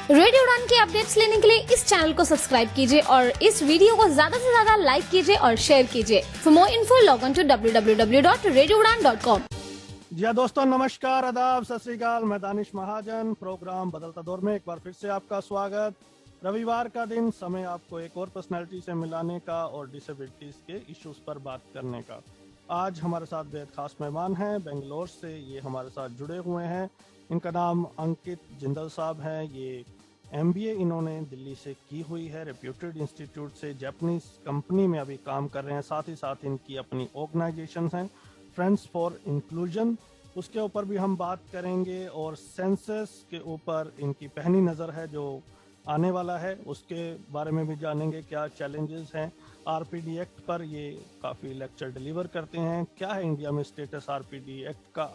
Radio उड़ान के updates लेने के लिए इस चैनल को सब्सक्राइब कीजिए और इस वीडियो को ज्यादा से ज्यादा लाइक कीजिए और शेयर कीजिए। For more info log on to www.radioudan.com। जी दोस्तों, नमस्कार, आदाब, सत श्री अकाल। मैं दानिश महाजन। प्रोग्राम बदलता दौर में एक बार फिर से आपका स्वागत। रविवार का दिन, समय आपको एक और पर्सनैलिटी से मिलाने का और डिसेबिलिटीज के इश्यूज पर बात करने का। आज हमारे साथ बेहद खास मेहमान हैं, बेंगलोर से ये हमारे साथ जुड़े हुए हैं। इनका नाम अंकित जिंदल साहब हैं। ये MBA इन्होंने दिल्ली से की हुई है, रेप्यूटेड इंस्टीट्यूट से। जापानीज कंपनी में अभी काम कर रहे हैं। साथ ही साथ इनकी अपनी ऑर्गेनाइजेशन है, फ्रेंड्स फॉर इंक्लूजन, उसके ऊपर भी हम बात करेंगे। और सेंसस के ऊपर इनकी पहनी नज़र है जो आने वाला है, उसके बारे में भी जानेंगे। क्या चैलेंजेस हैं RPD एक्ट पर, ये काफ़ी लेक्चर डिलीवर करते हैं। क्या है इंडिया में स्टेटस RPD एक्ट का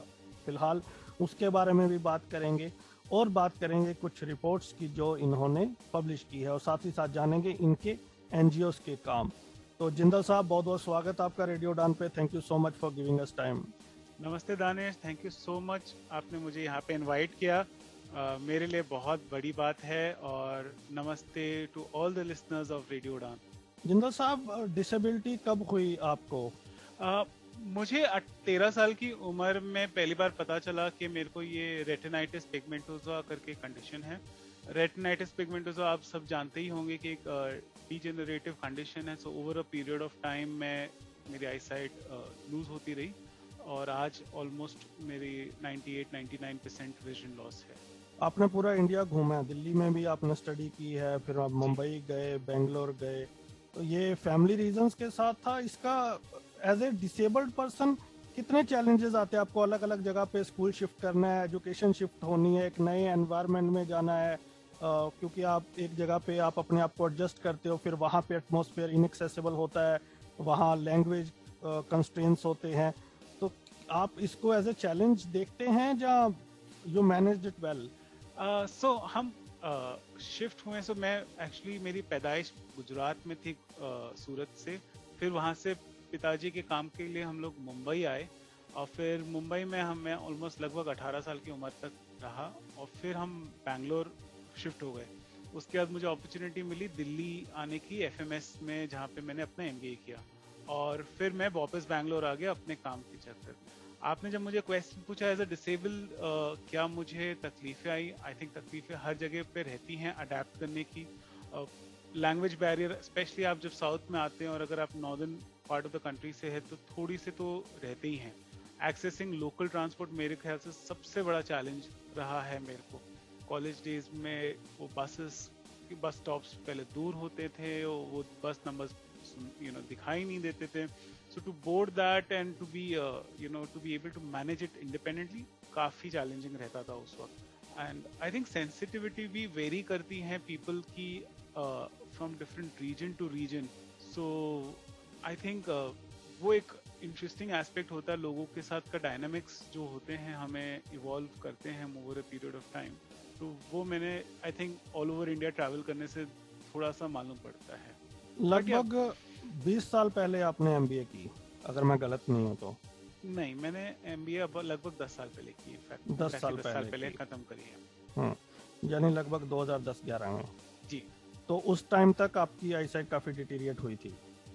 फिलहाल, उसके बारे में भी बात करेंगे। और बात करेंगे कुछ रिपोर्ट्स की जो इन्होंने पब्लिश की है, और साथ ही साथ जानेंगे इनके NGOs के काम। तो जिंदल साहब, बहुत बहुत स्वागत आपका रेडियो उड़ान पे। Thank you so much for giving us time. नमस्ते Danish, thank you so much, आपने मुझे यहाँ पे इनवाइट किया। मेरे लिए बहुत बड़ी बात है। और नमस्ते to all the listeners of radio Udaan. Jindal साहब, डिसेबिलिटी कब हुई आपको? मुझे 13 साल की उम्र में पहली बार पता चला कि मेरे को ये रेटिनाइटिस पिगमेंटोसा करके कंडीशन है। रेटिनाइटिस पिगमेंटोसा आप सब जानते ही होंगे कि एक डिजेनरेटिव कंडीशन है। So over a period of time मेरी आई साइट लूज होती रही और आज ऑलमोस्ट मेरी 98-99% विजन लॉस है। आपने पूरा इंडिया घूमा है, दिल्ली में भी आपने स्टडी की है, फिर आप मुंबई गए, बेंगलोर गए, तो ये फैमिली रीजंस के साथ था। इसका एज ए डिसेबल्ड पर्सन कितने चैलेंजेस आते हैं आपको? अलग अलग जगह पे स्कूल शिफ्ट करना है, एजुकेशन शिफ्ट होनी है, एक नए एनवायरनमेंट में जाना है, क्योंकि आप एक जगह पे आप अपने आप को एडजस्ट करते हो, फिर वहाँ पे एटमॉस्फेयर इनएक्सेसिबल होता है, वहाँ लैंग्वेज कंस्ट्रेंट्स होते हैं। तो आप इसको एज ए चैलेंज देखते हैं या यू मैनेज्ड इट वेल? सो हम शिफ्ट हुए। सो मैं एक्चुअली, मेरी पैदाइश गुजरात में थी, सूरत से। फिर वहाँ से पिताजी के काम के लिए हम लोग मुंबई आए और फिर मुंबई में मैं ऑलमोस्ट लगभग 18 साल की उम्र तक रहा और फिर हम बैंगलोर शिफ्ट हो गए। उसके बाद मुझे अपॉर्चुनिटी मिली दिल्ली आने की FMS में, जहाँ पे मैंने अपना MBA किया और फिर मैं वापस बैंगलोर आ गया अपने काम के चक्कर। आपने जब मुझे क्वेश्चन पूछा एज अ डिसेबल क्या मुझे तकलीफें आई, आई थिंक तकलीफें हर जगह पे रहती हैं अडेप्ट करने की। लैंग्वेज बैरियर, स्पेशली आप जब साउथ में आते हैं और अगर आप northern part of the country से है तो थोड़ी से तो रहते ही हैं। एक्सेसिंग लोकल ट्रांसपोर्ट मेरे ख्याल से सबसे बड़ा चैलेंज रहा है मेरे को। कॉलेज डेज में वो बस स्टॉप्स पहले दूर होते थे, वो बस नंबर्स दिखाई नहीं देते थे। So to board that and to be to be able to manage it independently काफी चैलेंजिंग रहता था उस वक्त। एंड आई थिंक सेंसिटिविटी भी वेरी करती है पीपल की from different region to region. So I think वो एक इंटरेस्टिंग एस्पेक्ट होता है। लोगों के साथ का डायनामिक्स जो होते हैं हमें इवॉल्व करते हैं over a period of time. तो वो मैंने I think all over India travel करने से थोड़ा सा मालूम पड़ता है। लगभग 20 साल पहले आपने MBA की, अगर मैं गलत नहीं हूँ तो? नहीं, मैंने MBA अब लगभग 10 साल पहले की। 10 साल पहले खत्म करी है। यानी लगभग 2010-11 में जी। तो उस टाइम तक आपकी आईसाइट काफी डिटीरिएट हुई थी?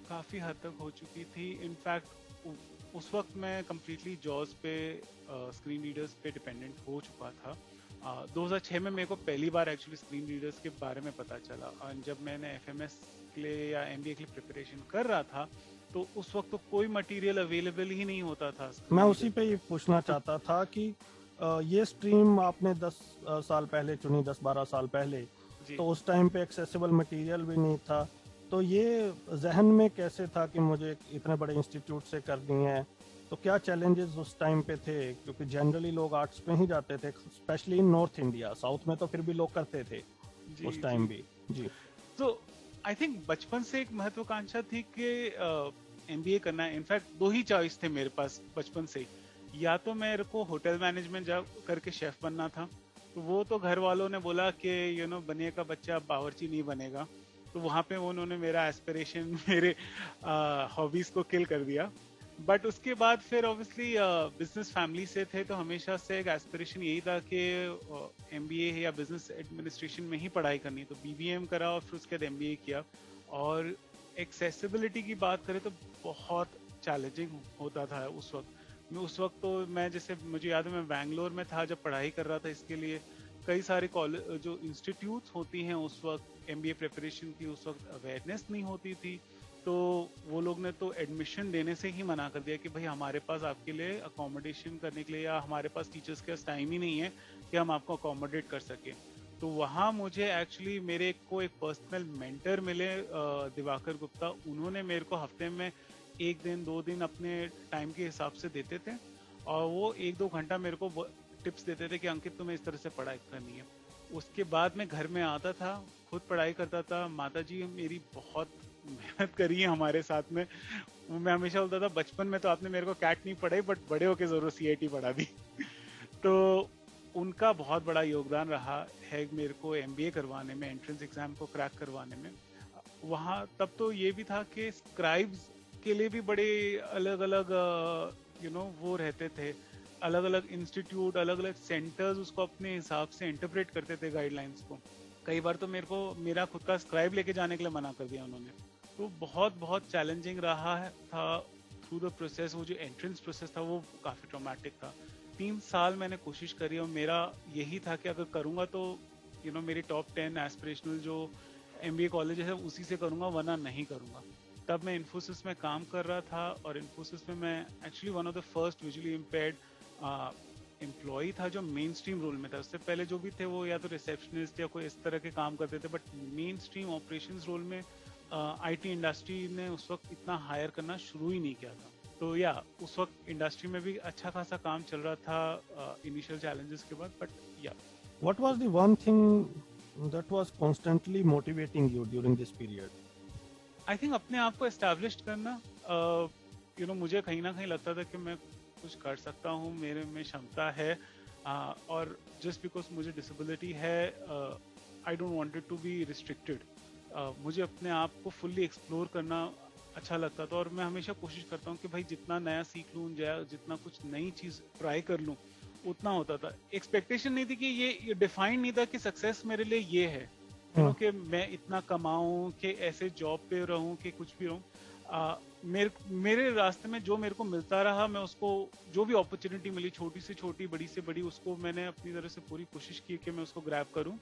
काफी हद तक हो चुकी थी। इनफैक्ट उस वक्त मैं कम्प्लीटली जॉज पे, स्क्रीन रीडर्स पे डिपेंडेंट हो चुका था। 2006 में मेरे को पहली बार एक्चुअली स्क्रीन रीडर्स के बारे में पता चला। और जब मैंने FMS के लिए या MBA के लिए प्रिपरेशन कर रहा था तो उस वक्त तो कोई मटेरियल अवेलेबल ही नहीं होता था। मैं उसी पे ही पूछना चाहता था कि ये स्ट्रीम आपने 10 साल पहले चुनी, 10-12 साल पहले, तो उस टाइम पे एक्सेसिबल मटेरियल भी नहीं था। तो ये जहन में कैसे था कि मुझे इतने बड़े इंस्टीट्यूट से करनी है? तो क्या चैलेंजेस उस टाइम पे थे? क्योंकि जनरली लोग आर्ट्स में ही जाते थे, specially in north India. South में तो फिर भी लोग करते थे उस टाइम भी। जी। तो आई थिंक बचपन से एक महत्वाकांक्षा थी कि MBA करना है। इनफैक्ट 2 ही चॉइस थे मेरे पास बचपन से। या तो मेरे को होटल मैनेजमेंट जा करके शेफ बनना था, तो वो तो घर वालों ने बोला कि बनिएगा बच्चा, बावर्ची नहीं बनेगा। तो वहाँ पे उन्होंने मेरा एस्पिरेशन, मेरे हॉबीज को किल कर दिया। बट उसके बाद फिर ऑब्वियसली बिजनेस फैमिली से थे, तो हमेशा से एक एस्पिरेशन यही था कि एमबीए या बिजनेस एडमिनिस्ट्रेशन में ही पढ़ाई करनी है, तो बीबीएम करा और फिर उसके बाद एमबीए किया। और एक्सेसिबिलिटी की बात करें तो बहुत चैलेंजिंग होता था उस वक्त। उस वक्त तो मैं, जैसे मुझे याद है, मैं बैंगलोर में था जब पढ़ाई कर रहा था इसके लिए। कई सारे कॉलेज जो इंस्टीट्यूट्स होती हैं उस वक्त एमबीए प्रिपरेशन की, उस वक्त अवेयरनेस नहीं होती थी, तो वो लोग ने तो एडमिशन देने से ही मना कर दिया कि भाई हमारे पास आपके लिए अकोमोडेशन करने के लिए, या हमारे पास टीचर्स के पास टाइम ही नहीं है कि हम आपको अकोमोडेट कर सके। तो वहाँ मुझे एक्चुअली मेरे को एक पर्सनल मेंटर मिले, दिवाकर गुप्ता। उन्होंने मेरे को हफ्ते में 1 दिन 2 दिन अपने टाइम के हिसाब से देते थे, और वो 1-2 घंटा मेरे को टिप्स देते थे कि अंकित तुम्हें इस तरह से पढ़ाई करनी है। उसके बाद मैं घर में आता था, खुद पढ़ाई करता था। माता जी मेरी बहुत मेहनत करी है हमारे साथ में। मैं हमेशा बोलता था बचपन में तो आपने मेरे को कैट नहीं पढ़ाई, बट बड़े होके जरूर सीआईटी पढ़ा दी। तो उनका बहुत बड़ा योगदान रहा है मेरे को एमबीए करवाने में, एंट्रेंस एग्जाम को क्रैक करवाने में। वहाँ तब तो ये भी था कि स्क्राइब्स के लिए भी बड़े अलग अलग वो रहते थे, अलग अलग इंस्टीट्यूट, अलग अलग सेंटर्स उसको अपने हिसाब से इंटरप्रेट करते थे गाइडलाइंस को। कई बार तो मेरे को मेरा खुद का स्क्राइब लेके जाने के लिए मना कर दिया उन्होंने। तो बहुत बहुत चैलेंजिंग रहा है था थ्रू द प्रोसेस। वो जो एंट्रेंस प्रोसेस था वो काफी ट्रॉमेटिक था। 3 साल मैंने कोशिश करी, और मेरा यही था कि अगर करूंगा तो मेरी टॉप 10 एस्पिरेशनल जो एमबीए कॉलेज है उसी से करूंगा, वरना नहीं करूंगा। तब मैं इन्फोसिस में काम कर रहा था, और इन्फोसिस में मैं actually one of the first visually impaired employ था जो मेन स्ट्रीम रोल में था। उससे पहले जो भी थे वो या तो रिसेप्शनिस्ट या कोई इस तरह के काम करते थे, but mainstream operations role में आईटी इंडस्ट्री ने उस वक्त इतना हायर करना शुरू ही नहीं किया था। तो या उस वक्त इंडस्ट्री में भी अच्छा खासा काम चल रहा था इनिशियल चैलेंजेस के बाद, बट या। What was the one thing that was constantly motivating you during this period? I think अपने आप को एस्टैब्लिश करना। मुझे कहीं ना कहीं लगता था कि मैं कुछ कर सकता हूँ, मेरे में क्षमता है, और जस्ट बिकॉज मुझे डिसेबिलिटी है, I don't wanted to be restricted. मुझे अपने आप को फुल्ली एक्सप्लोर करना अच्छा लगता था, और मैं हमेशा कोशिश करता हूँ कि भाई जितना नया सीख लूँ, जितना कुछ नई चीज ट्राई कर लूँ, उतना होता था। एक्सपेक्टेशन नहीं थी कि ये डिफाइन नहीं था कि सक्सेस मेरे लिए ये है, कि मैं इतना कमाऊं, कि ऐसे जॉब पे रहूं, कि कुछ भी रहूं। मेरे रास्ते में जो मेरे को मिलता रहा, मैं उसको, जो भी अपॉर्चुनिटी मिली, छोटी से छोटी, बड़ी से बड़ी, उसको मैंने अपनी तरह से पूरी कोशिश की कि मैं उसको ग्रैब करूं,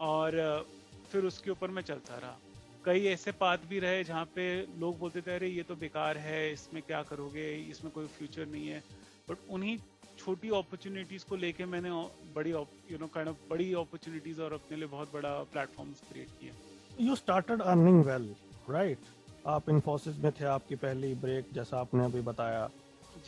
और फिर उसके ऊपर मैं चलता रहा। कई ऐसे पाथ भी रहे जहाँ पे लोग बोलते थे अरे ये तो बेकार है, इसमें क्या करोगे, इसमें कोई फ्यूचर नहीं है। बट उन्हीं छोटी अपॉर्चुनिटीज को लेके मैंने बड़ी बड़ी अपॉर्चुनिटीज और अपने लिए बहुत बड़ा प्लेटफॉर्म्स क्रिएट किए। You started earning well, right? आप इन्फोसिस में थे, आपकी पहली ब्रेक जैसा आपने अभी बताया,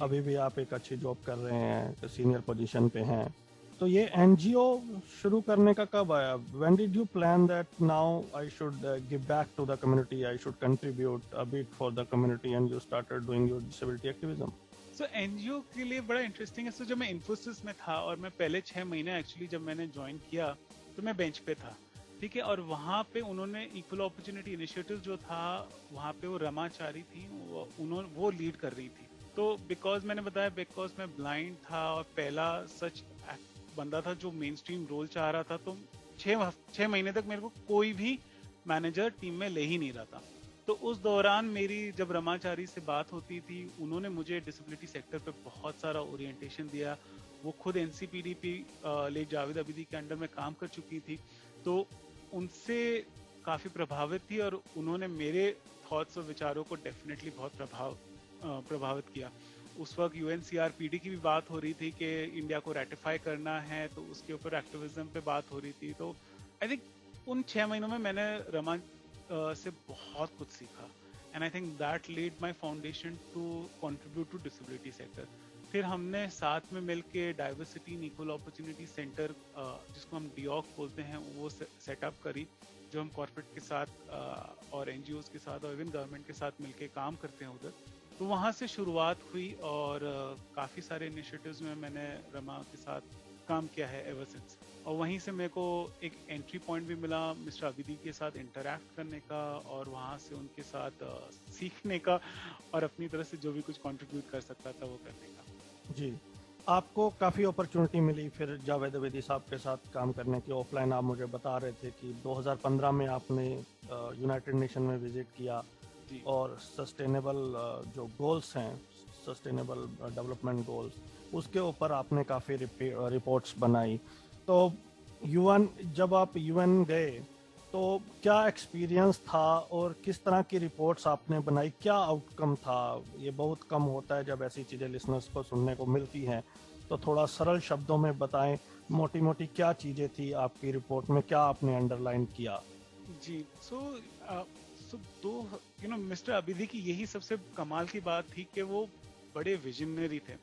अभी भी आप एक अच्छी जॉब कर रहे हैं, सीनियर पोजीशन पे हैं। तो ये एनजीओ शुरू करने का कब आया? When did you plan that now I should give back to the community, I should contribute a bit for the community, and you started doing your disability activism? So NGO के लिए बड़ा interesting है। सो जब मैं इन्फोसिस में था, और मैं पहले 6 महीने एक्चुअली जब मैंने ज्वाइन किया, तो मैं बेंच पे था, ठीक है। और वहाँ पे उन्होंने इक्वल अपॉर्चुनिटी इनिशिएटिव जो था, वहाँ पे वो रमाचारी थी, वो लीड कर रही थी। तो बिकॉज मैंने बताया, बिकॉज मैं ब्लाइंड था और पहला सच बंदा था जो मेन स्ट्रीम रोल चाह रहा था, तो 6 महीने तक मेरे को कोई भी मैनेजर टीम में ले ही नहीं रहा था। तो उस दौरान मेरी जब रमाचारी से बात होती थी, उन्होंने मुझे डिसेबिलिटी सेक्टर पे बहुत सारा ओरिएंटेशन दिया। वो खुद एनसीपीडीपी लेट जावेद अबीदी के अंडर में काम कर चुकी थी, तो उनसे काफी प्रभावित थी, और उन्होंने मेरे थॉट्स और विचारों को डेफिनेटली बहुत प्रभावित किया। उस वक्त यूएनसीआरपीडी की भी बात हो रही थी कि इंडिया को रेटिफाई करना है, तो उसके ऊपर एक्टिविज्म पे बात हो रही थी। तो आई थिंक उन 6 महीनों में मैंने रमा से बहुत कुछ सीखा, and I think that led my foundation to contribute to disability sector. फिर हमने साथ में मिलके diversity and equal opportunity centre, जिसको हम डीओक बोलते हैं, वो सेटअप करी, जो हम कॉर्पोरेट के साथ और एनजीओज के साथ और इवन गवर्नमेंट के साथ मिलके काम करते हैं उधर। तो वहाँ से शुरुआत हुई, और काफ़ी सारे इनिशिएटिव्स में मैंने रमा के साथ काम किया है एवर सिंस। और वहीं से मेरे को एक एंट्री पॉइंट भी मिला मिस्टर अबिदी के साथ इंटरैक्ट करने का, और वहाँ से उनके साथ सीखने का, और अपनी तरफ से जो भी कुछ कंट्रीब्यूट कर सकता था वो करने का। जी, आपको काफ़ी अपॉर्चुनिटी मिली फिर जावेद अबीदी साहब के साथ काम करने की ऑफलाइन। आप मुझे बता रहे थे कि 2015 में आपने यूनाइटेड नेशन में विजिट किया जी और सस्टेनेबल जो गोल्स हैं, सस्टेनेबल डेवलपमेंट गोल्स, उसके ऊपर आपने काफ़ी रिपोर्ट्स बनाई। तो यूएन, जब आप यूएन गए तो क्या एक्सपीरियंस था और किस तरह की रिपोर्ट्स आपने बनाई, क्या आउटकम था? ये बहुत कम होता है जब ऐसी चीज़ें लिसनर्स को सुनने को मिलती हैं, तो थोड़ा सरल शब्दों में बताएं, मोटी मोटी क्या चीज़ें थी आपकी रिपोर्ट में, क्या आपने अंडरलाइन किया? जी। सो दो मिस्टर अबिदी की यही सबसे कमाल की बात थी कि वो बड़े विजनरी थे।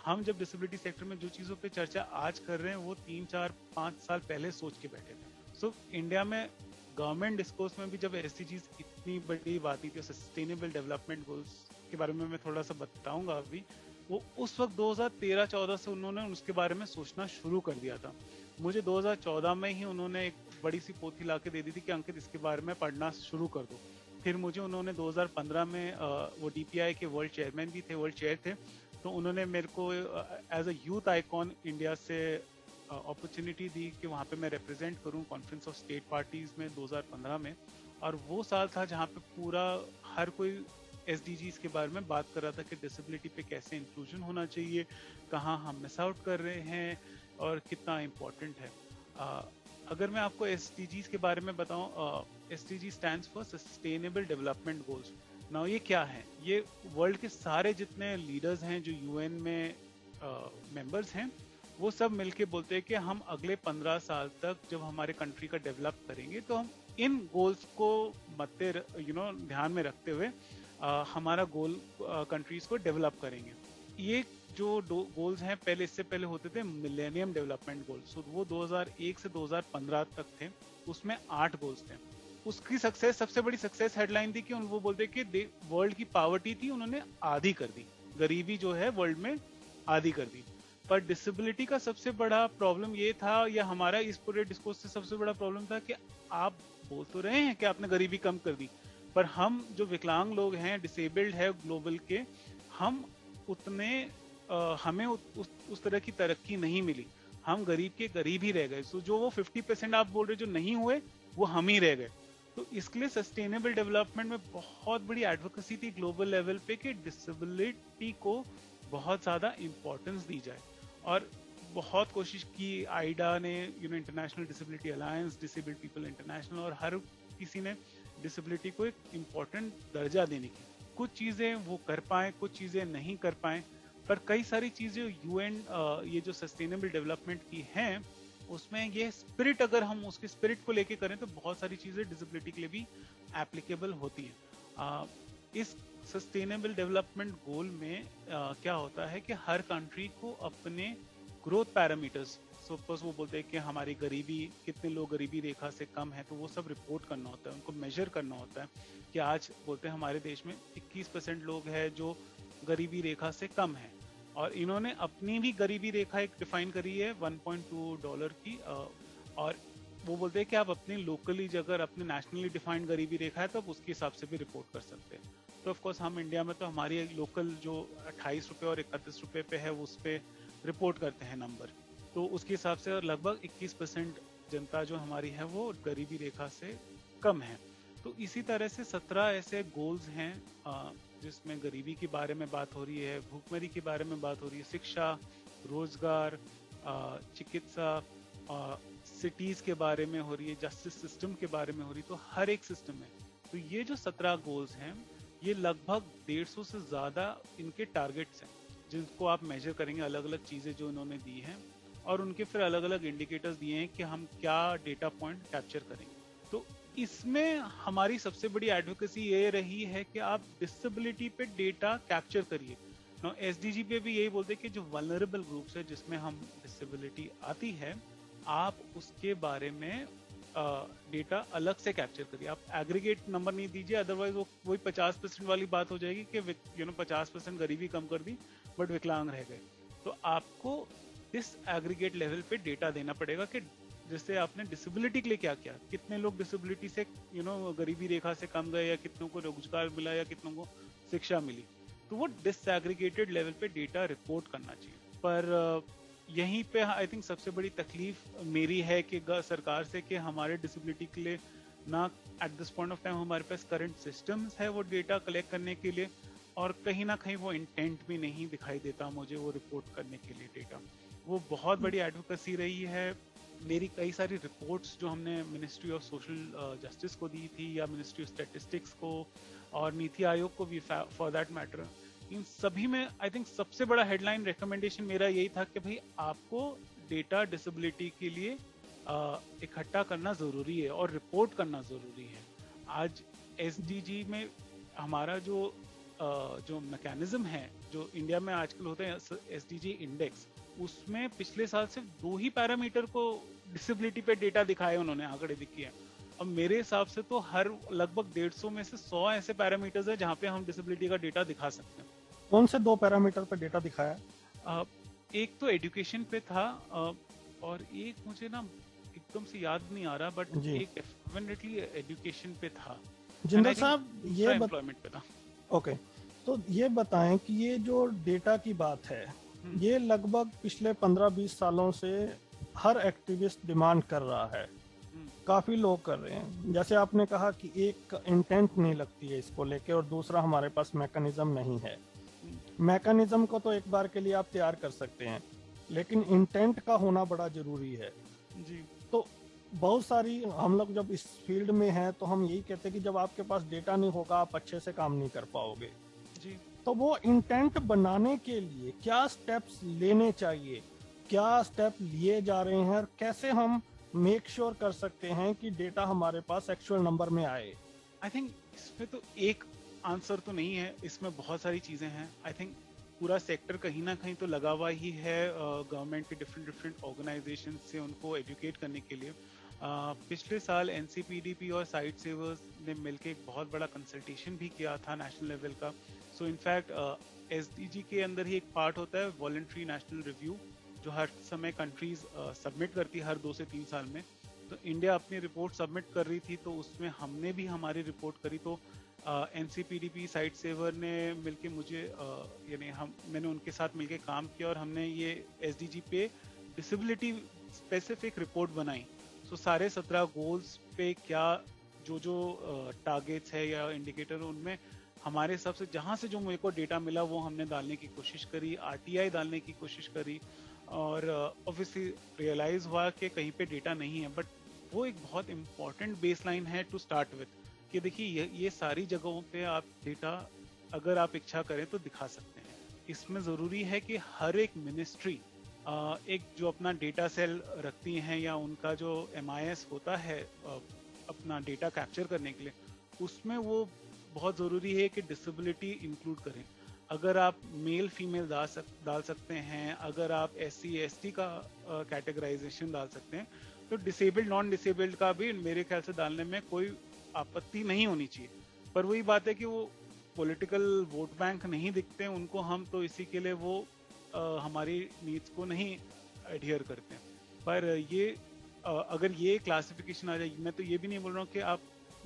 हम जब डिसेबिलिटी सेक्टर में जो चीज़ों पे चर्चा आज कर रहे हैं वो 3 4 5 साल पहले सोच के बैठे थे। सो इंडिया में गवर्नमेंट डिस्कोर्स में भी जब एसडीजीज इतनी बड़ी बात थी, सस्टेनेबल डेवलपमेंट गोल्स के बारे में मैं थोड़ा सा बताऊंगा अभी। वो उस वक्त 2013-14 से उन्होंने उसके बारे में सोचना शुरू कर दिया था। मुझे 2014 में ही उन्होंने एक बड़ी सी पोथी ला के दे दी थी कि अंकित इसके बारे में पढ़ना शुरू कर दो। फिर मुझे उन्होंने 2015 में वो डीपीआई के वर्ल्ड चेयरमैन भी थे, वर्ल्ड चेयर थे, तो उन्होंने मेरे को as a youth icon India से अपॉर्चुनिटी दी कि वहाँ पे मैं रिप्रेजेंट करूँ कॉन्फ्रेंस ऑफ स्टेट पार्टीज में 2015 में। और वो साल था जहाँ पे पूरा हर कोई एसडीजीज के बारे में बात कर रहा था कि डिसेबिलिटी पे कैसे इंक्लूजन होना चाहिए, कहाँ हम मिस आउट कर रहे हैं और कितना इम्पोर्टेंट है। अगर मैं आपको एसडीजीज के बारे में बताऊं, SDG stands for sustainable development goals. Now ये क्या है? ये वर्ल्ड के सारे जितने लीडर्स हैं जो यूएन में मेंबर्स हैं, वो सब मिलके बोलते हैं कि हम अगले 15 साल तक जब हमारे कंट्री का डेवलप करेंगे तो हम इन गोल्स को ध्यान में रखते हुए हमारा गोल कंट्रीज को डेवलप करेंगे। ये जो गोल्स हैं पहले, इससे पहले होते थे मिलेनियम डेवलपमेंट गोल्स, तो वो 2001 से 2015 तक थे, उसमें 8 गोल्स थे। उसकी सक्सेस, सबसे बड़ी सक्सेस हेडलाइन थी कि वो बोलते कि वर्ल्ड की पॉवर्टी थी उन्होंने आधी कर दी, गरीबी जो है वर्ल्ड में आधी कर दी। पर डिसेबिलिटी का सबसे बड़ा प्रॉब्लम ये था, या हमारा इस पूरे डिस्कोर्स से सबसे बड़ा प्रॉब्लम था कि आप बोल तो रहे हैं कि आपने गरीबी कम कर दी, पर हम जो विकलांग लोग हैं, डिसेबल्ड है ग्लोबल के, हम उतने हमें उस तरह की तरक्की नहीं मिली, हम गरीब के गरीब ही रह गए। सो जो वो 50% आप बोल रहे जो नहीं हुए वो हम ही रह गए। तो इसके लिए सस्टेनेबल डेवलपमेंट में बहुत बड़ी एडवोकेसी थी ग्लोबल लेवल पे कि डिसेबिलिटी को बहुत ज्यादा इंपॉर्टेंस दी जाए, और बहुत कोशिश की आईडा ने, international disability alliance, disabled people international, और हर किसी ने डिसेबिलिटी को एक इम्पोर्टेंट दर्जा देने की। कुछ चीजें वो कर पाए, कुछ चीजें नहीं कर पाए, पर कई सारी चीजें यूएन ये जो सस्टेनेबल डेवलपमेंट की हैं उसमें ये स्पिरिट, अगर हम उसके स्पिरिट को लेके करें तो बहुत सारी चीजें डिसेबिलिटी के लिए भी एप्लीकेबल होती हैं। इस सस्टेनेबल डेवलपमेंट गोल में क्या होता है कि हर कंट्री को अपने ग्रोथ पैरामीटर्स, सपोज वो बोलते हैं कि हमारी गरीबी, कितने लोग गरीबी रेखा से कम है, तो वो सब रिपोर्ट करना होता है, उनको मेजर करना होता है कि आज बोलते हैं हमारे देश में 21% लोग हैं जो गरीबी रेखा से कम है, और इन्होंने अपनी भी गरीबी रेखा एक डिफाइन करी है $1.2 की, और वो बोलते हैं कि आप अपनी लोकली, अगर अपने नेशनली डिफाइंड गरीबी रेखा है तो आप उसके हिसाब से भी रिपोर्ट कर सकते हैं। तो ऑफकोर्स हम इंडिया में तो हमारी लोकल जो 28 रुपये और 31 रुपये पे है उस पर रिपोर्ट करते हैं नंबर, तो उसके हिसाब से लगभग 21% जनता जो हमारी है वो गरीबी रेखा से कम है। तो इसी तरह से 17 ऐसे गोल्स हैं जिसमें गरीबी के बारे में बात हो रही है, भूखमरी के बारे में बात हो रही है, शिक्षा, रोजगार, चिकित्सा, सिटीज के बारे में हो रही है, जस्टिस सिस्टम के बारे में हो रही है, तो हर एक सिस्टम में। तो ये जो 17 गोल्स हैं, ये लगभग 150 से ज्यादा इनके टारगेट्स हैं जिनको आप मेजर करेंगे, अलग अलग चीजें जो इन्होंने दी हैं, और उनके फिर अलग अलग इंडिकेटर्स दिए हैं कि हम क्या डेटा पॉइंट कैप्चर करेंगे। तो इसमें हमारी सबसे बड़ी एडवोकेसी ये रही है कि आप डिसेबिलिटी पे डेटा कैप्चर करिए। नो एसडीजी पे भी यही बोलते हैं कि जो वल्नरेबल ग्रुप्स है जिसमें हम डिसेबिलिटी आती है, आप उसके बारे में डेटा अलग से कैप्चर करिए, आप एग्रीगेट नंबर नहीं दीजिए, अदरवाइज वो वही 50% वाली बात हो जाएगी कि 50% गरीबी कम कर दी बट विकलांग रह गए। तो आपको डिस एग्रीगेट लेवल पे डेटा देना पड़ेगा कि जैसे आपने डिसेबिलिटी के लिए क्या किया, कितने लोग डिसेबिलिटी से गरीबी रेखा से कम गए, या कितनों को रोजगार मिला, या कितनों को शिक्षा मिली। तो वो डिसएग्रीगेटेड लेवल पे डेटा रिपोर्ट करना चाहिए। पर यहीं पे आई थिंक सबसे बड़ी तकलीफ मेरी है कि सरकार से कि हमारे डिसेबिलिटी के लिए ना at this point of time हमारे पास करंट सिस्टम्स है वो डेटा कलेक्ट करने के लिए, और कहीं ना कहीं वो इंटेंट भी नहीं दिखाई देता मुझे वो रिपोर्ट करने के लिए डेटा। वो बहुत बड़ी एडवोकेसी रही है मेरी। कई सारी रिपोर्ट्स जो हमने मिनिस्ट्री ऑफ सोशल जस्टिस को दी थी, या मिनिस्ट्री ऑफ स्टैटिस्टिक्स को, और नीति आयोग को भी फॉर दैट मैटर, इन सभी में आई थिंक सबसे बड़ा हेडलाइन रिकमेंडेशन मेरा यही था कि भाई आपको डेटा डिसेबिलिटी के लिए इकट्ठा करना जरूरी है और रिपोर्ट करना जरूरी है। आज एसडीजी में हमारा जो मैकेनिज्म है जो इंडिया में आजकल होते हैं एसडीजी इंडेक्स, उसमें पिछले साल सिर्फ 2 ही पैरामीटर को डिसेबिलिटी पे डेटा दिखाए उन्होंने, आंकड़े दिखे हैं। अब मेरे हिसाब से तो हर लगभग 150 में से 100 ऐसे पैरामीटर्स हैं जहाँ पे हम डिसेबिलिटी का डेटा दिखा सकते हैं। कौन से 2 पैरामीटर पे डेटा दिखाया? एक तो एजुकेशन पे था, और एक मुझे ना एकदम से याद नहीं आ रहा, बट एक डेफिनेटली एजुकेशन पे था। जिंदल साहब ये एम्प्लॉयमेंट पे था। ओके, तो ये बताएं कि ये जो डेटा की बात है ये लगभग पिछले 15-20 सालों से हर एक्टिविस्ट डिमांड कर रहा है, काफी लोग कर रहे हैं। जैसे आपने कहा कि एक इंटेंट नहीं लगती है इसको लेके, और दूसरा हमारे पास मैकेनिज्म नहीं है। मैकेनिज्म को तो एक बार के लिए आप तैयार कर सकते हैं, लेकिन इंटेंट का होना बड़ा जरूरी है जी। तो बहुत सारी हम लोग जब इस फील्ड में हैं तो हम यही कहते हैं कि जब आपके पास डेटा नहीं होगा आप अच्छे से काम नहीं कर पाओगे जी। तो वो इंटेंट बनाने के लिए क्या स्टेप्स लेने चाहिए, क्या स्टेप लिए जा रहे हैं, और कैसे हम मेक श्योर कर सकते हैं कि डेटा हमारे पास एक्चुअल नंबर में आए? आई थिंक इसमें तो एक आंसर तो नहीं है, इसमें बहुत सारी चीजें हैं। आई थिंक पूरा सेक्टर कहीं ना कहीं तो लगा हुआ ही है गवर्नमेंट के डिफरेंट ऑर्गेनाइजेशन से उनको एजुकेट करने के लिए। पिछले साल एनसीपीडीपी और साइट सेवर्स ने मिलकर एक बहुत बड़ा कंसल्टेशन भी किया था नेशनल लेवल का। सो इनफैक्ट एसडीजी के अंदर ही एक पार्ट होता है वॉलंटरी नेशनल रिव्यू, जो हर समय कंट्रीज सबमिट करती है हर 2 से 3 साल में। तो इंडिया अपनी रिपोर्ट सबमिट कर रही थी, तो उसमें हमने भी हमारी रिपोर्ट करी। तो एनसीपीडीपी साइट सेवर ने मिलके मुझे मैंने उनके साथ मिलके काम किया, और हमने ये एसडीजी पे डिसेबिलिटी स्पेसिफिक रिपोर्ट बनाई। सो सारे 17 गोल्स पे क्या जो टारगेट्स है या इंडिकेटर, उनमें हमारे हिसाब से जहां से जो मेरे को डेटा मिला वो हमने डालने की कोशिश करी, आरटीआई डालने की कोशिश करी, और ऑब्वियसली रियलाइज हुआ कि कहीं पे डेटा नहीं है। बट वो एक बहुत इंपॉर्टेंट बेसलाइन है टू स्टार्ट विथ कि देखिए ये सारी जगहों पे आप डेटा अगर आप इच्छा करें तो दिखा सकते हैं। इसमें जरूरी है कि हर एक मिनिस्ट्री एक जो अपना डेटा सेल रखती हैं या उनका जो MIS होता है अपना डेटा कैप्चर करने के लिए, उसमें वो बहुत ज़रूरी है कि डिसेबिलिटी इंक्लूड करें। अगर आप मेल फीमेल डाल सकते हैं, अगर आप SC ST का कैटेगराइजेशन डाल सकते हैं, तो डिसेबल्ड नॉन डिसेबल्ड का भी मेरे ख्याल से डालने में कोई आपत्ति नहीं होनी चाहिए। पर वही बात है कि वो पॉलिटिकल वोट बैंक नहीं दिखते उनको, हम तो इसी के लिए वो हमारी नीड्स को नहीं एडहियर करते हैं। पर ये अगर ये क्लासिफिकेशन आ जाएगी, मैं तो ये भी नहीं बोल रहा हूँ कि आप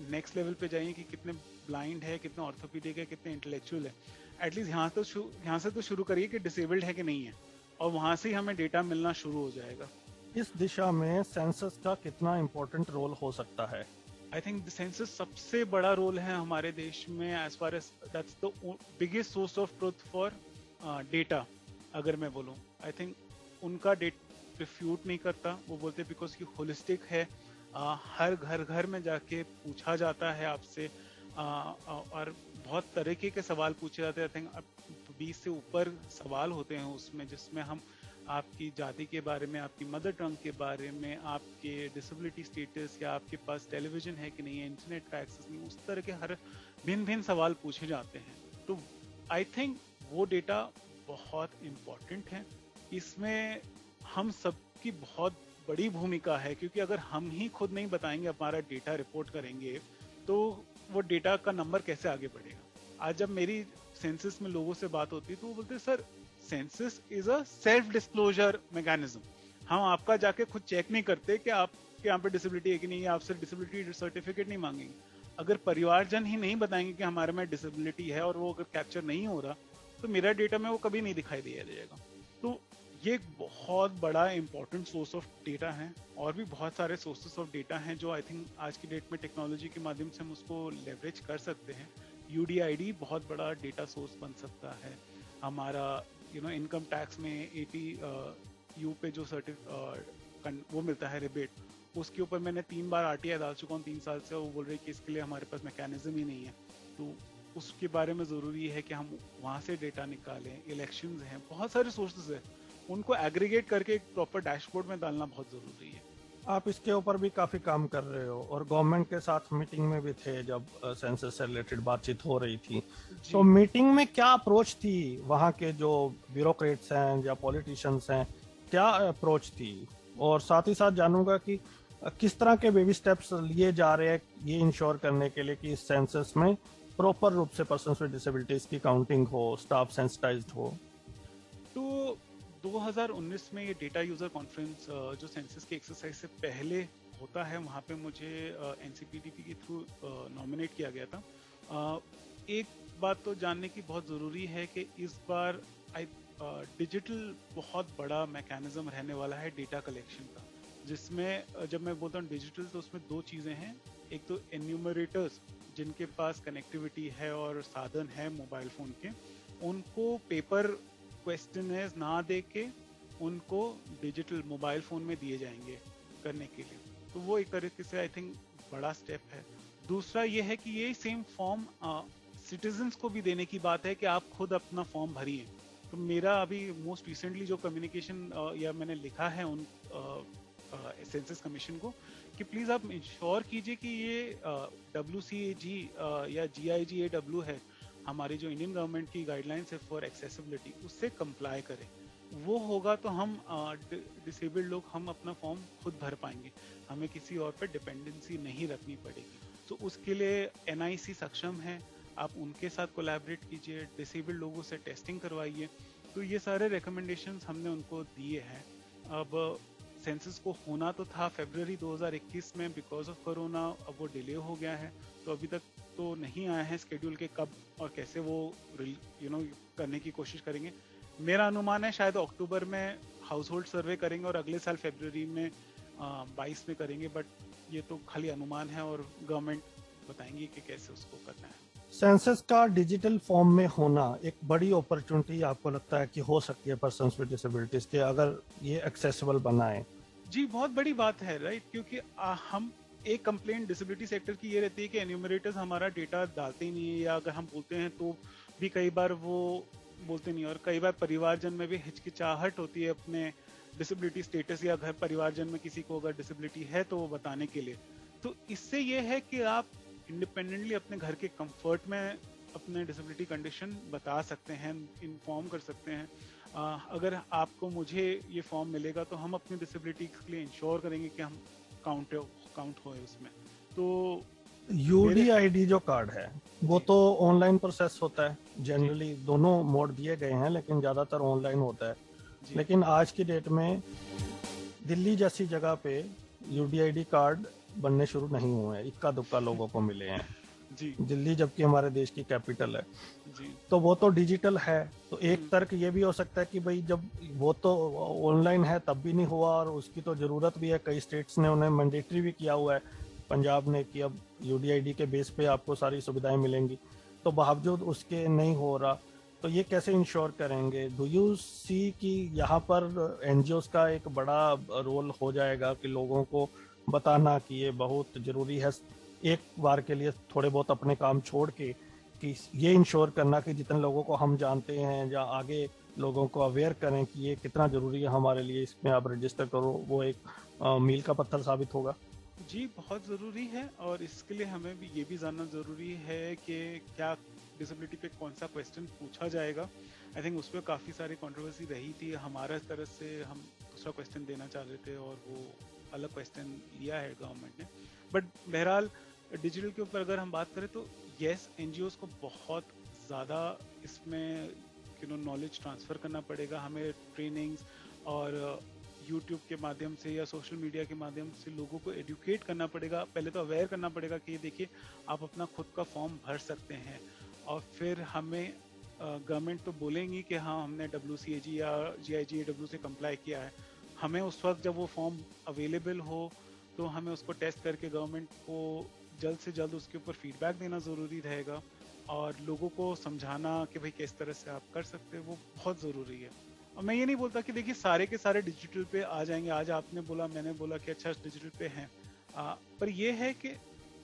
नेक्स्ट लेवल पे जाइए कि कितने ब्लाइंड है, कितने ऑर्थोपेडिक है, कितने इंटेलेक्चुअल है। एटलीस्ट यहाँ से तो शुरू करिए कि डिसेबल्ड है कि नहीं है, और वहां से ही हमें डेटा मिलना शुरू हो जाएगा। इस दिशा में सेंसस का कितना इम्पोर्टेंट रोल हो सकता है? आई थिंक सेंसस सबसे बड़ा रोल है हमारे देश में, as far as that's the biggest source of truth for data. अगर मैं बोलूँ, आई थिंक उनका डेटा रिफ्यूट नहीं करता। वो बोलते बिकॉज की होलिस्टिक है, हर घर में जाके पूछा जाता है आपसे, और बहुत तरीके के सवाल पूछे जाते हैं। आई थिंक 20 से ऊपर सवाल होते हैं उसमें, जिसमें हम आपकी जाति के बारे में, आपकी मदर टंग के बारे में, आपके डिसेबिलिटी स्टेटस, या आपके पास टेलीविजन है कि नहीं है, इंटरनेट का एक्सेस नहीं, उस तरह के हर भिन्न सवाल पूछे जाते हैं। तो आई थिंक वो डेटा बहुत इम्पोर्टेंट है। इसमें हम सबकी बहुत बड़ी भूमिका है, क्योंकि अगर हम ही खुद नहीं बताएंगे, हमारा डेटा रिपोर्ट करेंगे, तो वो डेटा का नंबर कैसे आगे बढ़ेगा। आज जब मेरी सेंसस में लोगों से बात होती है तो वो बोलते हैं sir census is a self disclosure mechanism. हम आपका जाके खुद चेक नहीं करते कि आपके यहाँ पे डिसेबिलिटी है कि नहीं, आपसे डिसेबिलिटी सर्टिफिकेट नहीं मांगेंगे। अगर परिवारजन ही नहीं बताएंगे कि हमारे में डिसेबिलिटी है और वो अगर कैप्चर नहीं हो रहा, तो मेरा डेटा में वो कभी नहीं दिखाई दिया जाएगा। तो ये एक बहुत बड़ा इंपॉर्टेंट सोर्स ऑफ डेटा है, और भी बहुत सारे सोर्सेस ऑफ डेटा हैं जो आई थिंक आज की डेट में टेक्नोलॉजी के माध्यम से हम उसको लेवरेज कर सकते हैं। यूडीआईडी बहुत बड़ा डेटा सोर्स बन सकता है हमारा। इनकम टैक्स में 80 यू पे जो वो मिलता है रिबेट, उसके ऊपर मैंने 3 बार आरटीआई डाल चुका हूँ 3 साल से। वो बोल रहे कि इसके लिए हमारे पास मैकेनिज्म ही नहीं है, तो उसके बारे में ज़रूरी है कि हम वहाँ से डेटा निकालें। इलेक्शंस हैं, बहुत सारे सोर्सेज हैं, उनको एग्रीगेट करके एक प्रॉपर डैशबोर्ड में डालना बहुत ज़रूरी है। आप इसके ऊपर भी काफी काम कर रहे हो और गवर्नमेंट के साथ मीटिंग में भी थे जब सेंसस से रिलेटेड बातचीत हो रही थी। तो मीटिंग में क्या अप्रोच थी वहाँ के जो ब्यूरोक्रेट्स हैं या पॉलिटिशियंस हैं, क्या अप्रोच थी? और साथ ही साथ जानूंगा कि किस तरह के बेबी स्टेप्स लिए जा रहे हैं ये इंश्योर करने के लिए कि इस सेंसस में प्रॉपर रूप से पर्सन्स विद डिसेबिलिटीज की काउंटिंग हो, स्टाफ सेंसिटाइज्ड हो। तो 2019 में ये डेटा यूजर कॉन्फ्रेंस जो सेंसस की एक्सरसाइज से पहले होता है, वहाँ पे मुझे एनसीपीडीपी के थ्रू नॉमिनेट किया गया था। एक बात तो जानने की बहुत ज़रूरी है कि इस बार डिजिटल बहुत बड़ा मैकेनिज्म रहने वाला है डेटा कलेक्शन का, जिसमें जब मैं बोलता हूँ डिजिटल तो उसमें 2 चीज़ें हैं। एक तो एन्यूमरेटर्स जिनके पास कनेक्टिविटी है और साधन है मोबाइल फ़ोन के, उनको पेपर क्वेश्चनर्स ना दे के उनको डिजिटल मोबाइल फ़ोन में दिए जाएंगे करने के लिए। तो वो एक तरीके से आई थिंक बड़ा स्टेप है। दूसरा ये है कि ये सेम फॉर्म सिटीजन्स को भी देने की बात है कि आप खुद अपना फॉर्म भरिए। तो मेरा अभी मोस्ट रिसेंटली जो कम्युनिकेशन या मैंने लिखा है उन सेंसस कमीशन को कि प्लीज़ आप इंश्योर कीजिए कि ये WCAG या GIGAW है, हमारी जो इंडियन गवर्नमेंट की गाइडलाइंस है फॉर एक्सेसिबिलिटी, उससे कंप्लाई करें। वो होगा तो हम डिसेबल्ड लोग हम अपना फॉर्म खुद भर पाएंगे, हमें किसी और पर डिपेंडेंसी नहीं रखनी पड़ेगी। तो उसके लिए NIC सक्षम है, आप उनके साथ कोलैबोरेट कीजिए, डिसेबल्ड लोगों से टेस्टिंग करवाइए। तो ये सारे रिकमेंडेशंस हमने उनको दिए हैं। अब सेंसस को होना तो था फरवरी 2021 में, बिकॉज ऑफ कोरोना अब वो डिले हो गया है। तो अभी तक तो नहीं आया है स्केड्यूल के कब और कैसे वो करने की कोशिश करेंगे। मेरा अनुमान है शायद अक्टूबर में हाउस होल्ड सर्वे करेंगे और अगले साल फरवरी में 22 में करेंगे, बट ये तो खाली अनुमान है और गवर्नमेंट बताएंगी कि कैसे उसको करना है। सेंसस का डिजिटल फॉर्म में होना एक बड़ी अपॉर्चुनिटी आपको लगता है कि हो सकती है पर्सन्स विद डिसेबिलिटीज के, अगर ये एक्सेसिबल बनाए? जी, बहुत बड़ी बात है, राइट? क्योंकि हम एक कंप्लेंट डिसेबिलिटी सेक्टर की ये रहती है कि एन्यूमरेटर्स हमारा डेटा डालते ही नहीं है, या अगर हम बोलते हैं तो भी कई बार वो बोलते नहीं, और कई बार परिवारजन में भी हिचकिचाहट होती है अपने डिसेबिलिटी स्टेटस, या घर परिवारजन में किसी को अगर डिसेबिलिटी है तो वो बताने के लिए। तो इससे ये है कि आप इंडिपेंडेंटली अपने घर के कंफर्ट में अपने डिसेबिलिटी कंडीशन बता सकते हैं, इन्फॉर्म कर सकते हैं। अगर आपको मुझे ये फॉर्म मिलेगा तो हम अपनी डिसेबिलिटी के लिए इंश्योर करेंगे कि हम काउंट होए उसमें। तो UDID जो कार्ड है वो तो ऑनलाइन प्रोसेस होता है जनरली, दोनों मोड दिए गए हैं लेकिन ज्यादातर ऑनलाइन होता है। लेकिन आज की डेट में दिल्ली जैसी जगह पे UDID कार्ड बनने शुरू नहीं हुए हैं, इक्का दुक्का लोगों को मिले हैं जी। दिल्ली जबकि हमारे देश की कैपिटल है जी। तो वो तो डिजिटल है। तो एक तर्क ये भी हो सकता है कि भाई जब वो तो ऑनलाइन है तब भी नहीं हुआ और उसकी तो जरूरत भी है, कई स्टेट्स ने उन्हें मैंडेटरी भी किया हुआ है, पंजाब ने, कि अब UDID के बेस पे आपको सारी सुविधाएं मिलेंगी, तो बावजूद उसके नहीं हो रहा। तो ये कैसे इंश्योर करेंगे? डू यू सी कि यहाँ पर NGOs का एक बड़ा रोल हो जाएगा कि लोगों को बताना कि ये बहुत जरूरी है, एक बार के लिए थोड़े बहुत अपने काम छोड़ के, कि ये इंश्योर करना कि जितने लोगों को हम जानते हैं या आगे लोगों को अवेयर करें कि ये कितना जरूरी है हमारे लिए, इसमें आप रजिस्टर करो, वो एक मील का पत्थर साबित होगा? जी, बहुत ज़रूरी है, और इसके लिए हमें भी ये भी जानना ज़रूरी है कि क्या डिसेबिलिटी पे कौन सा क्वेश्चन पूछा जाएगा। आई थिंक उस पर काफ़ी सारी कंट्रोवर्सी रही थी, हमारा तरफ से हम दूसरा क्वेश्चन देना चाह रहे थे और वो अलग क्वेश्चन लिया है गवर्नमेंट ने। बट बहरहाल डिजिटल के ऊपर अगर हम बात करें तो येस, NGOs को बहुत ज़्यादा इसमें नॉलेज ट्रांसफ़र करना पड़ेगा, हमें ट्रेनिंग्स और यूट्यूब के माध्यम से या सोशल मीडिया के माध्यम से लोगों को एडुकेट करना पड़ेगा। पहले तो अवेयर करना पड़ेगा कि देखिए आप अपना खुद का फॉर्म भर सकते हैं, और फिर हमें गवर्नमेंट तो बोलेंगी कि हाँ हमने WCAG या GIGAW से कंप्लाई किया है। हमें उस वक्त जब वो फॉर्म अवेलेबल हो तो हमें उसको टेस्ट करके गवर्नमेंट को जल्द से जल्द उसके ऊपर फीडबैक देना ज़रूरी रहेगा, और लोगों को समझाना कि भाई किस तरह से आप कर सकते हैं वो बहुत ज़रूरी है। और मैं ये नहीं बोलता कि देखिए सारे के सारे डिजिटल पे आ जाएंगे, आज आपने बोला मैंने बोला कि अच्छा डिजिटल पे हैं, पर ये है कि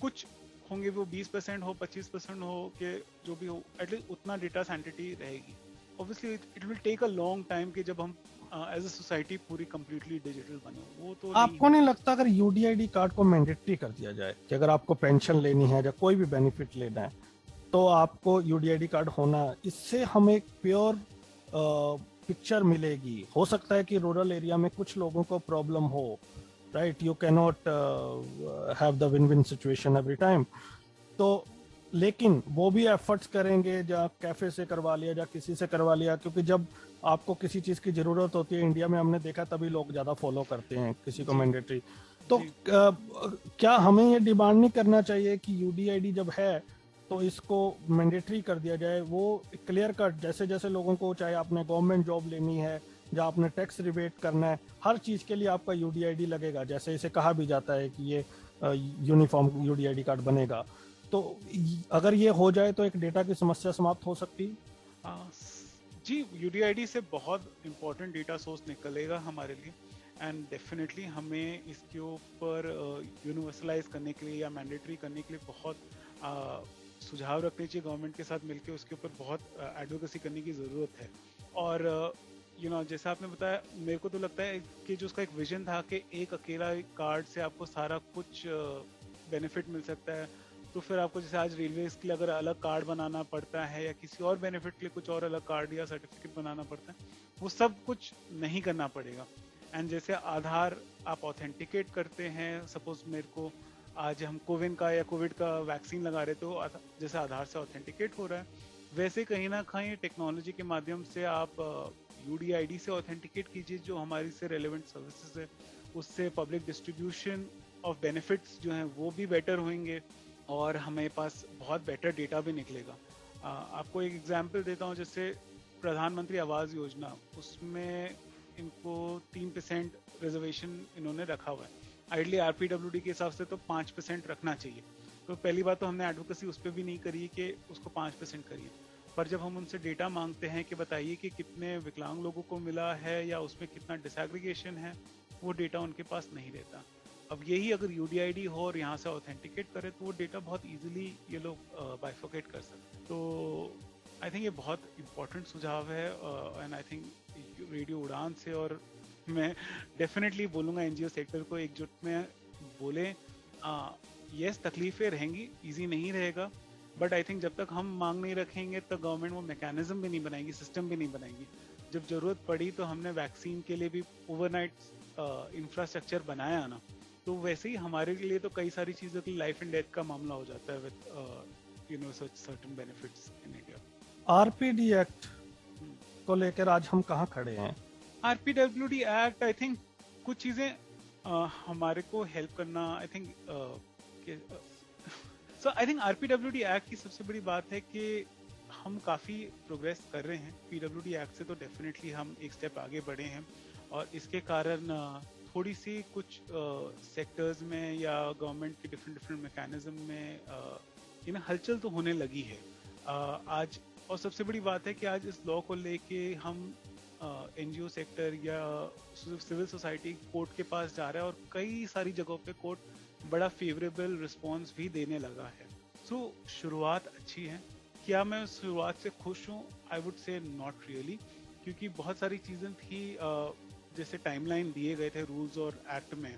कुछ होंगे, वो 20% हो 25% हो कि जो भी हो, एटलीस्ट उतना डेटा सैनिटी रहेगी। Obviously it will take a long time कि जब हम एज अ सोसाइटी पूरी कंप्लीटली डिजिटल बने, वो तो आपको नहीं लगता अगर यूडीआईडी कार्ड को मैंडेटरी कर दिया जाए कि अगर आपको पेंशन लेनी है या कोई भी बेनिफिट लेना है तो आपको यूडीआईडी कार्ड होना, इससे हमें एक प्योर पिक्चर मिलेगी। हो सकता है कि रूरल एरिया में कुछ लोगों को प्रॉब्लम हो, right, you can not have the win win situation every time, तो लेकिन वो भी एफर्ट्स करेंगे, या कैफे से करवा लिया या किसी से करवा लिया, क्योंकि जब आपको किसी चीज की जरूरत होती है इंडिया में हमने देखा तभी लोग ज्यादा फॉलो करते हैं किसी को मैंडेटरी। तो क्या हमें ये डिमांड नहीं करना चाहिए कि यूडीआईडी जब है तो इसको मैंडेटरी कर दिया जाए, वो क्लियर कट, जैसे जैसे लोगों को चाहे आपने गवर्नमेंट जॉब लेनी है या आपने टैक्स रिबेट करना है, हर चीज के लिए आपका यूडीआईडी लगेगा, जैसे इसे कहा भी जाता है कि ये यूनिफॉर्म यूडीआईडी कार्ड बनेगा। तो अगर ये हो जाए तो एक डेटा की समस्या समाप्त हो सकती है। जी, यूडीआईडी से बहुत इंपॉर्टेंट डेटा सोर्स निकलेगा हमारे लिए, एंड डेफिनेटली हमें इसके ऊपर यूनिवर्सलाइज करने के लिए या मैंडेटरी करने के लिए बहुत सुझाव रखने चाहिए गवर्नमेंट के साथ मिलकर, उसके ऊपर बहुत एडवोकेसी करने की ज़रूरत है। और जैसा आपने बताया, मेरे को तो लगता है कि जो उसका एक विजन था कि एक अकेला कार्ड से आपको सारा कुछ बेनिफिट मिल सकता है, तो फिर आपको जैसे आज रेलवे के लिए अगर अलग कार्ड बनाना पड़ता है या किसी और बेनिफिट के लिए कुछ और अलग कार्ड या सर्टिफिकेट बनाना पड़ता है, वो सब कुछ नहीं करना पड़ेगा। एंड जैसे आधार आप ऑथेंटिकेट करते हैं, सपोज मेरे को आज हम कोविन का या कोविड का वैक्सीन लगा रहे तो जैसे आधार से ऑथेंटिकेट हो रहा है, वैसे कहीं ना कहीं टेक्नोलॉजी के माध्यम से आप यूडीआईडी से ऑथेंटिकेट कीजिए, जो हमारी से रेलेवेंट सर्विसेज है, उससे पब्लिक डिस्ट्रीब्यूशन ऑफ बेनिफिट्स जो हैं वो भी बेटर होंगे, और हमें पास बहुत बेटर डेटा भी निकलेगा। आपको एक एग्जांपल देता हूँ, जैसे प्रधानमंत्री आवास योजना, उसमें इनको 3% रिजर्वेशन इन्होंने रखा हुआ है। आइडली आरपीडब्ल्यूडी के हिसाब से तो 5% रखना चाहिए। तो पहली बात तो हमने एडवोकेसी उस पर भी नहीं करी कि उसको 5% करिए, पर जब हम उनसे डेटा मांगते हैं कि बताइए कि कितने विकलांग लोगों को मिला है या उसमें कितना डिसएग्रीगेशन है, वो डेटा उनके पास नहीं रहता। अब यही अगर यूडीआईडी हो और यहाँ से ऑथेंटिकेट करे तो वो डेटा बहुत इजीली ये लोग बाइफोकेट कर सकते हैं। तो आई थिंक ये बहुत इंपॉर्टेंट सुझाव है, एंड आई थिंक रेडियो उड़ान से, और मैं डेफिनेटली बोलूँगा एनजीओ सेक्टर को एकजुट में बोले, यस तकलीफें रहेंगी, इजी नहीं रहेगा, बट आई थिंक जब तक हम मांग नहीं रखेंगे तो गवर्नमेंट वो मैकेनिज्म भी नहीं बनाएगी, सिस्टम भी नहीं बनाएगी। जब जरूरत पड़ी तो हमने वैक्सीन के लिए भी ओवरनाइट इंफ्रास्ट्रक्चर बनाया ना, तो वैसे ही हमारे लिए तो कई सारी चीज़ों की लाइफ एंड डेथ का मामला हो जाता है with such certain benefits in India. RPD act को लेकर आज हम कहाँ खड़े हैं? आरपीडब्ल्यूडी एक्ट, आई थिंक कुछ चीज़ें हमारे को हेल्प करना, I think so I think RPWD act की सबसे बड़ी बात है कि हम काफ़ी प्रोग्रेस कर रहे हैं। पीडब्ल्यूडी एक्ट से तो डेफिनेटली हम एक स्टेप आगे बढ़े हैं, और इसके कारण थोड़ी सी कुछ सेक्टर्स में या गवर्नमेंट के डिफरेंट मैकेनिज्म में हलचल तो होने लगी है आज। और सबसे बड़ी बात है कि आज इस लॉ को लेके हम एनजीओ सेक्टर या सिविल सोसाइटी कोर्ट के पास जा रहा है, और कई सारी जगहों पे कोर्ट बड़ा फेवरेबल रिस्पॉन्स भी देने लगा है। सो शुरुआत अच्छी है। क्या मैं उस शुरुआत से खुश हूँ? I would say not really, क्योंकि बहुत सारी चीज़ें थी, जैसे टाइमलाइन दिए गए थे रूल्स और एक्ट में,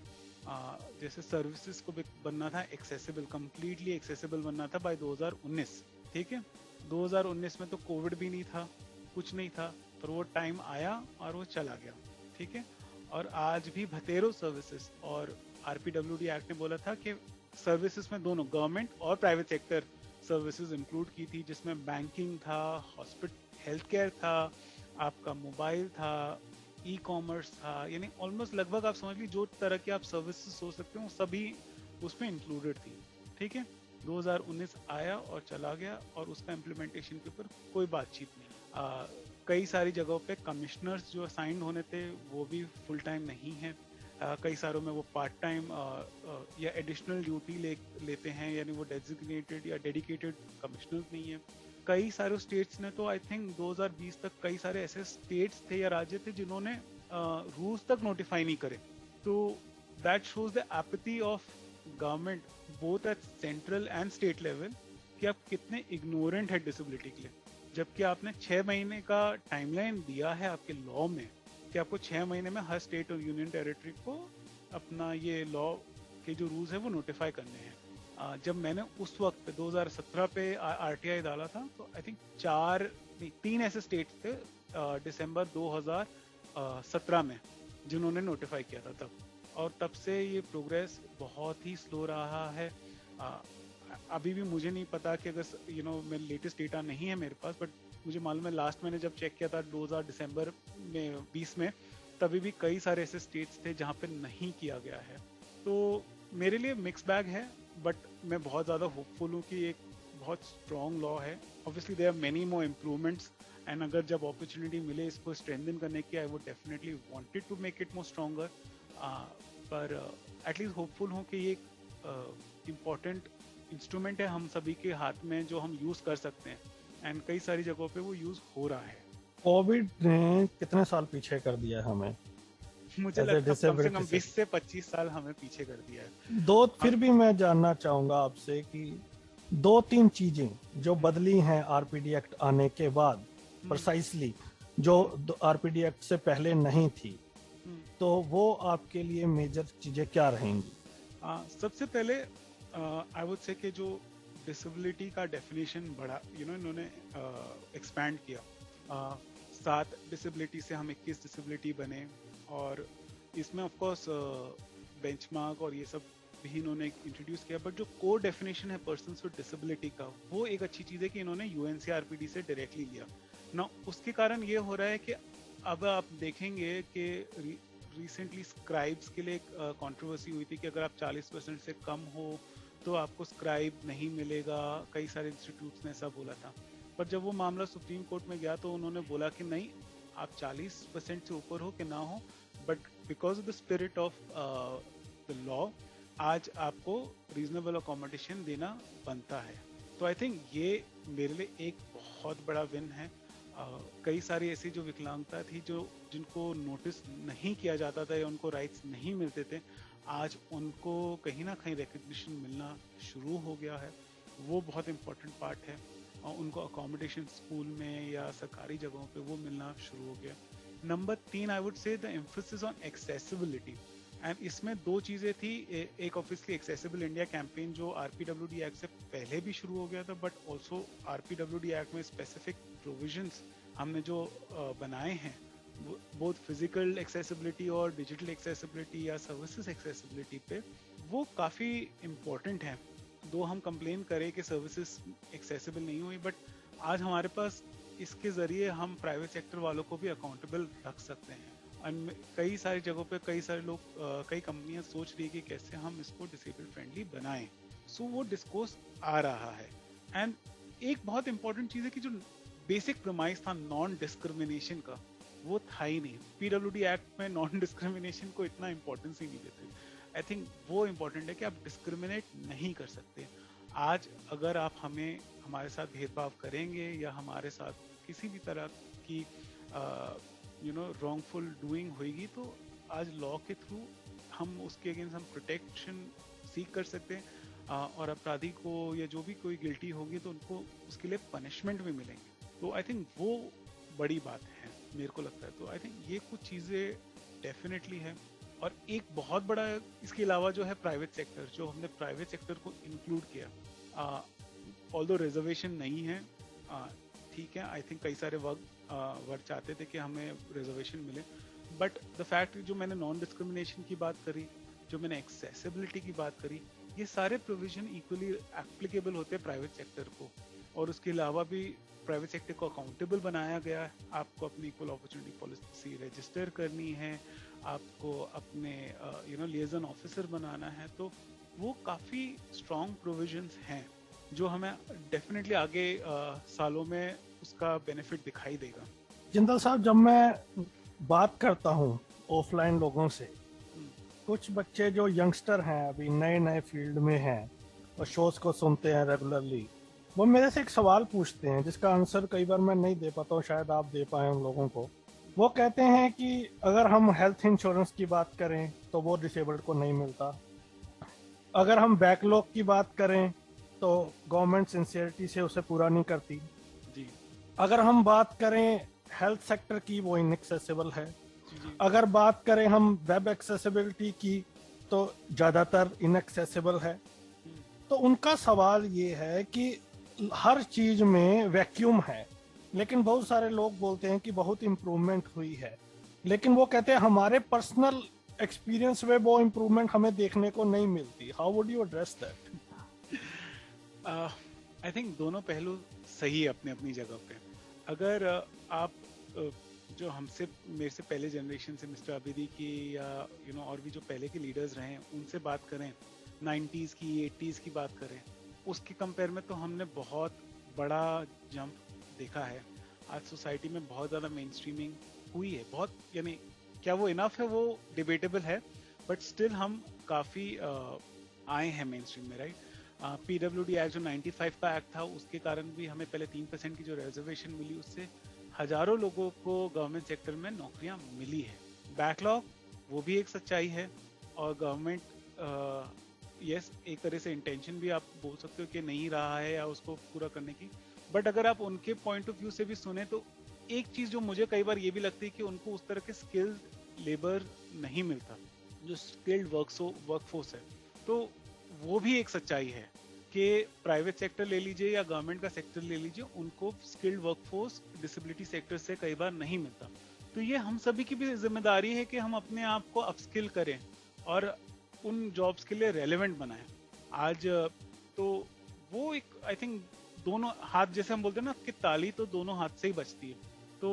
जैसे सर्विसेज को भी बनना था एक्सेसिबल, कंप्लीटली एक्सेसिबल बनना था बाय 2019, ठीक है। 2019 में तो कोविड भी नहीं था, कुछ नहीं था, पर वो टाइम आया और वो चला गया, ठीक है। और आज भी भतेरो सर्विसेज, और आरपीडब्ल्यूडी एक्ट ने बोला था कि सर्विसेज में दोनों गवर्नमेंट और प्राइवेट सेक्टर सर्विसेज इंक्लूड की थी, जिसमें बैंकिंग था, हेल्थ केयर था, आपका मोबाइल था, ई कॉमर्स था, यानी ऑलमोस्ट लगभग आप समझ लीजिए जो तरह की आप सर्विसेज सोच सकते हो सभी उसमें इंक्लूडेड थी। ठीक है, 2019 आया और चला गया और उसका इम्प्लीमेंटेशन के ऊपर कोई बातचीत नहीं। कई सारी जगहों पे कमिश्नर्स जो असाइंड होने थे वो भी फुल टाइम नहीं है। कई सारों में वो पार्ट टाइम या एडिशनल ड्यूटी लेते हैं, यानी वो डेजिग्नेटेड या डेडिकेटेड कमिश्नर्स नहीं है। कई सारे स्टेट्स ने तो आई थिंक 2020 तक कई सारे ऐसे स्टेट्स थे या राज्य थे जिन्होंने रूल्स तक नोटिफाई नहीं करे। तो that shows the apathy of government both at central and state level कि आप कितने इग्नोरेंट है डिसेबिलिटी के लिए। जबकि आपने 6 महीने का टाइमलाइन दिया है आपके लॉ में कि आपको 6 महीने में हर स्टेट और यूनियन टेरिटरी को अपना ये लॉ के जो रूल्स है वो नोटिफाई करने हैं। जब मैंने उस वक्त 2017 पे आरटीआई डाला था तो आई थिंक 3 ऐसे स्टेट्स थे दिसंबर 2017 में जिन्होंने नोटिफाई किया था तब, और तब से ये प्रोग्रेस बहुत ही स्लो रहा है। अभी भी मुझे नहीं पता कि अगर मेरे लेटेस्ट डेटा नहीं है मेरे पास, बट मुझे मालूम है लास्ट मैंने जब चेक किया था 2000 दिसंबर में 20 में, तभी भी कई सारे ऐसे स्टेट्स थे जहाँ पे नहीं किया गया है। तो मेरे लिए मिक्स बैग है, बट मैं बहुत ज़्यादा होपफुल हूँ कि एक बहुत स्ट्रॉन्ग लॉ है। Obviously there are many more improvements and अगर जब अपॉर्चुनिटी मिले इसको स्ट्रेंथन करने की, I would definitely wanted to make it more stronger. पर एटलीस्ट होपफुल हूँ कि ये इम्पोर्टेंट इंस्ट्रूमेंट है हम सभी के हाथ में जो हम यूज कर सकते हैं, एंड कई सारी जगहों पे वो यूज हो रहा है। कोविड ने कितने साल पीछे कर दिया हमें? मुझे लगता है कम से कम 20 से 25 साल हमें पीछे कर दिया है। फिर भी मैं जानना चाहूंगा आपसे कि 2-3 चीजें जो बदली हैं आरपीडी एक्ट आने के बाद, प्रिसाइसली जो आरपीडी एक्ट से पहले नहीं थी, तो वो आपके लिए मेजर चीजें क्या रहेंगी? सबसे पहले आई वुड से कि जो डिसेबिलिटी का डेफिनेशन बढ़ा, इन्होंने एक्सपैंड किया। 7 डिसेबिलिटी से हम 21 डिसेबिलिटी बने, और इसमें ऑफ कोर्स बेंचमार्क और ये सब भी इन्होंने इंट्रोड्यूस किया। बट जो कोर डेफिनेशन है पर्सन्स विद डिसेबिलिटी का, वो एक अच्छी चीज़ है कि इन्होंने यूएनसीआरपीडी से डायरेक्टली लिया ना। उसके कारण ये हो रहा है कि अब आप देखेंगे कि रिसेंटली स्क्राइब्स के लिए एक कंट्रोवर्सी हुई थी कि अगर आप 40% से कम हो तो आपको स्क्राइब नहीं मिलेगा। कई सारे इंस्टीट्यूट्स ने ऐसा बोला था, पर जब वो मामला सुप्रीम कोर्ट में गया तो उन्होंने बोला कि नहीं, आप 40% से ऊपर हो कि ना हो, but because of the spirit of the law आज आपको रीजनेबल अकोमोडेशन देना बनता है। तो आई थिंक ये मेरे लिए एक बहुत बड़ा विन है। कई सारी ऐसी जो विकलांगता थी जो जिनको नोटिस नहीं किया जाता था या उनको राइट्स नहीं मिलते थे, आज उनको कहीं ना कहीं रिकग्निशन मिलना शुरू हो गया है। वो बहुत इम्पोर्टेंट पार्ट है, और उनको अकोमोडेशन स्कूल में या सरकारी जगहों पे वो मिलना शुरू हो गया। Number 3 I would say the emphasis on accessibility, and इसमें 2 चीज़ें थी। एक ऑब्वियसली एक्सेसिबल इंडिया कैंपेन जो आरपीडब्ल्यूडी एक्ट से पहले भी शुरू हो गया था, बट ऑल्सो आरपीडब्ल्यूडी एक्ट में स्पेसिफिक प्रोविजंस हमने जो बनाए हैं, बोथ फिजिकल एक्सेसिबिलिटी और डिजिटल एक्सेसिबिलिटी या सर्विसेज एक्सेसिबिलिटी पे, वो काफ़ी इम्पोर्टेंट है। दो हम कंप्लेन करें कि सर्विसेज एक्सेसिबल नहीं हुई, बट आज हमारे पास इसके ज़रिए हम प्राइवेट सेक्टर वालों को भी अकाउंटेबल रख सकते हैं। कई सारी जगहों पे कई सारे लोग, कई कंपनियां सोच रही है कि कैसे हम इसको डिसेबल फ्रेंडली बनाएं। सो वो डिस्कोर्स आ रहा है। एंड एक बहुत इंपॉर्टेंट चीज़ है कि जो बेसिक प्रमाइस था नॉन डिस्क्रिमिनेशन का, वो था ही नहीं। पीडब्ल्यूडी एक्ट में नॉन डिस्क्रिमिनेशन को इतना इंपॉर्टेंस ही नहीं देते। आई थिंक वो इम्पोर्टेंट है कि आप डिस्क्रिमिनेट नहीं कर सकते। आज अगर आप हमारे साथ भेदभाव करेंगे या हमारे साथ किसी भी तरह की रॉन्गफुल डूइंग होगी, तो आज लॉ के थ्रू हम उसके अगेंस्ट हम प्रोटेक्शन सीख कर सकते हैं, और अपराधी को या जो भी कोई गिल्टी होगी तो उनको उसके लिए पनिशमेंट भी मिलेंगे। तो आई थिंक वो बड़ी बात है मेरे को लगता है। तो आई थिंक ये कुछ चीज़ें डेफिनेटली है। और एक बहुत बड़ा इसके अलावा जो है प्राइवेट सेक्टर, जो हमने प्राइवेट सेक्टर को इंक्लूड किया, ऑल्दो रिजर्वेशन नहीं है, ठीक है। आई थिंक कई सारे वर्ग चाहते थे कि हमें रिजर्वेशन मिले, बट द फैक्ट जो मैंने नॉन डिस्क्रिमिनेशन की बात करी, जो मैंने एक्सेसिबिलिटी की बात करी, ये सारे प्रोविजन इक्वली एप्लीकेबल होते हैं प्राइवेट सेक्टर को। और उसके अलावा भी प्राइवेट सेक्टर को अकाउंटेबल बनाया गया है। आपको अपनी इक्वल अपॉर्चुनिटी पॉलिसी रजिस्टर करनी है, आपको अपने लिएजन ऑफिसर बनाना है। तो वो काफ़ी स्ट्रॉन्ग प्रोविजंस हैं जो हमें डेफिनेटली आगे सालों में उसका बेनिफिट दिखाई देगा। जिंदल साहब, जब मैं बात करता हूँ ऑफलाइन लोगों से, कुछ बच्चे जो यंगस्टर हैं, अभी नए नए फील्ड में हैं और शोज को सुनते हैं रेगुलरली, वो मेरे से एक सवाल पूछते हैं जिसका आंसर कई बार मैं नहीं दे पाता हूँ, शायद आप दे पाए उन लोगों को। वो कहते हैं कि अगर हम हेल्थ इंश्योरेंस की बात करें तो वो डिसेबल्ड को नहीं मिलता, अगर हम बैकलॉग की बात करें तो गवर्नमेंट सिंसियरिटी से उसे पूरा नहीं करती, जी अगर हम बात करें हेल्थ सेक्टर की वो इनएक्सेसिबल है, जी अगर बात करें हम वेब एक्सेसिबिलिटी की तो ज़्यादातर इनएक्सेसिबल है। तो उनका सवाल ये है कि हर चीज में वैक्यूम है, लेकिन बहुत सारे लोग बोलते हैं कि बहुत इम्प्रूवमेंट हुई है, लेकिन वो कहते हैं हमारे पर्सनल एक्सपीरियंस में वो इम्प्रूवमेंट हमें देखने को नहीं मिलती। How would you address that? I think दोनों पहलू सही है अपने अपनी जगह पे। अगर आप जो हमसे मेरे से पहले जनरेशन से मिस्टर आबिदी की या और भी जो पहले के लीडर्स रहे हैं उनसे बात करें, 90s की 80s की बात करें, उसके कंपेयर में तो हमने बहुत बड़ा जंप देखा है। आज सोसाइटी में बहुत ज़्यादा मेन स्ट्रीमिंग हुई है, बहुत क्या वो इनफ है वो डिबेटेबल है, बट स्टिल हम काफ़ी आए हैं मेन स्ट्रीम में, राइट। PWD एक्ट जो 95 का एक्ट था उसके कारण भी हमें पहले 3% की जो रिजर्वेशन मिली उससे हजारों लोगों को गवर्नमेंट सेक्टर में नौकरियां मिली है। बैकलॉग वो भी एक सच्चाई है, और गवर्नमेंट यस एक तरह से इंटेंशन भी आप बोल सकते हो कि नहीं रहा है या उसको पूरा करने की, बट अगर आप उनके पॉइंट ऑफ व्यू से भी सुने तो एक चीज जो मुझे कई बार ये भी लगती है कि उनको उस तरह के स्किल्ड लेबर नहीं मिलता जो स्किल्ड वर्कफोर्स है। तो वो भी एक सच्चाई है कि प्राइवेट सेक्टर ले लीजिए या गवर्नमेंट का सेक्टर ले लीजिए, उनको स्किल्ड वर्कफोर्स डिसेबिलिटी सेक्टर से कई बार नहीं मिलता। तो ये हम सभी की भी जिम्मेदारी है कि हम अपने आप को अपस्किल करें और उन जॉब्स के लिए रेलेवेंट बनाएं। आज तो वो एक आई थिंक दोनों हाथ, जैसे हम बोलते हैं ना कि ताली तो दोनों हाथ से ही बजती है। तो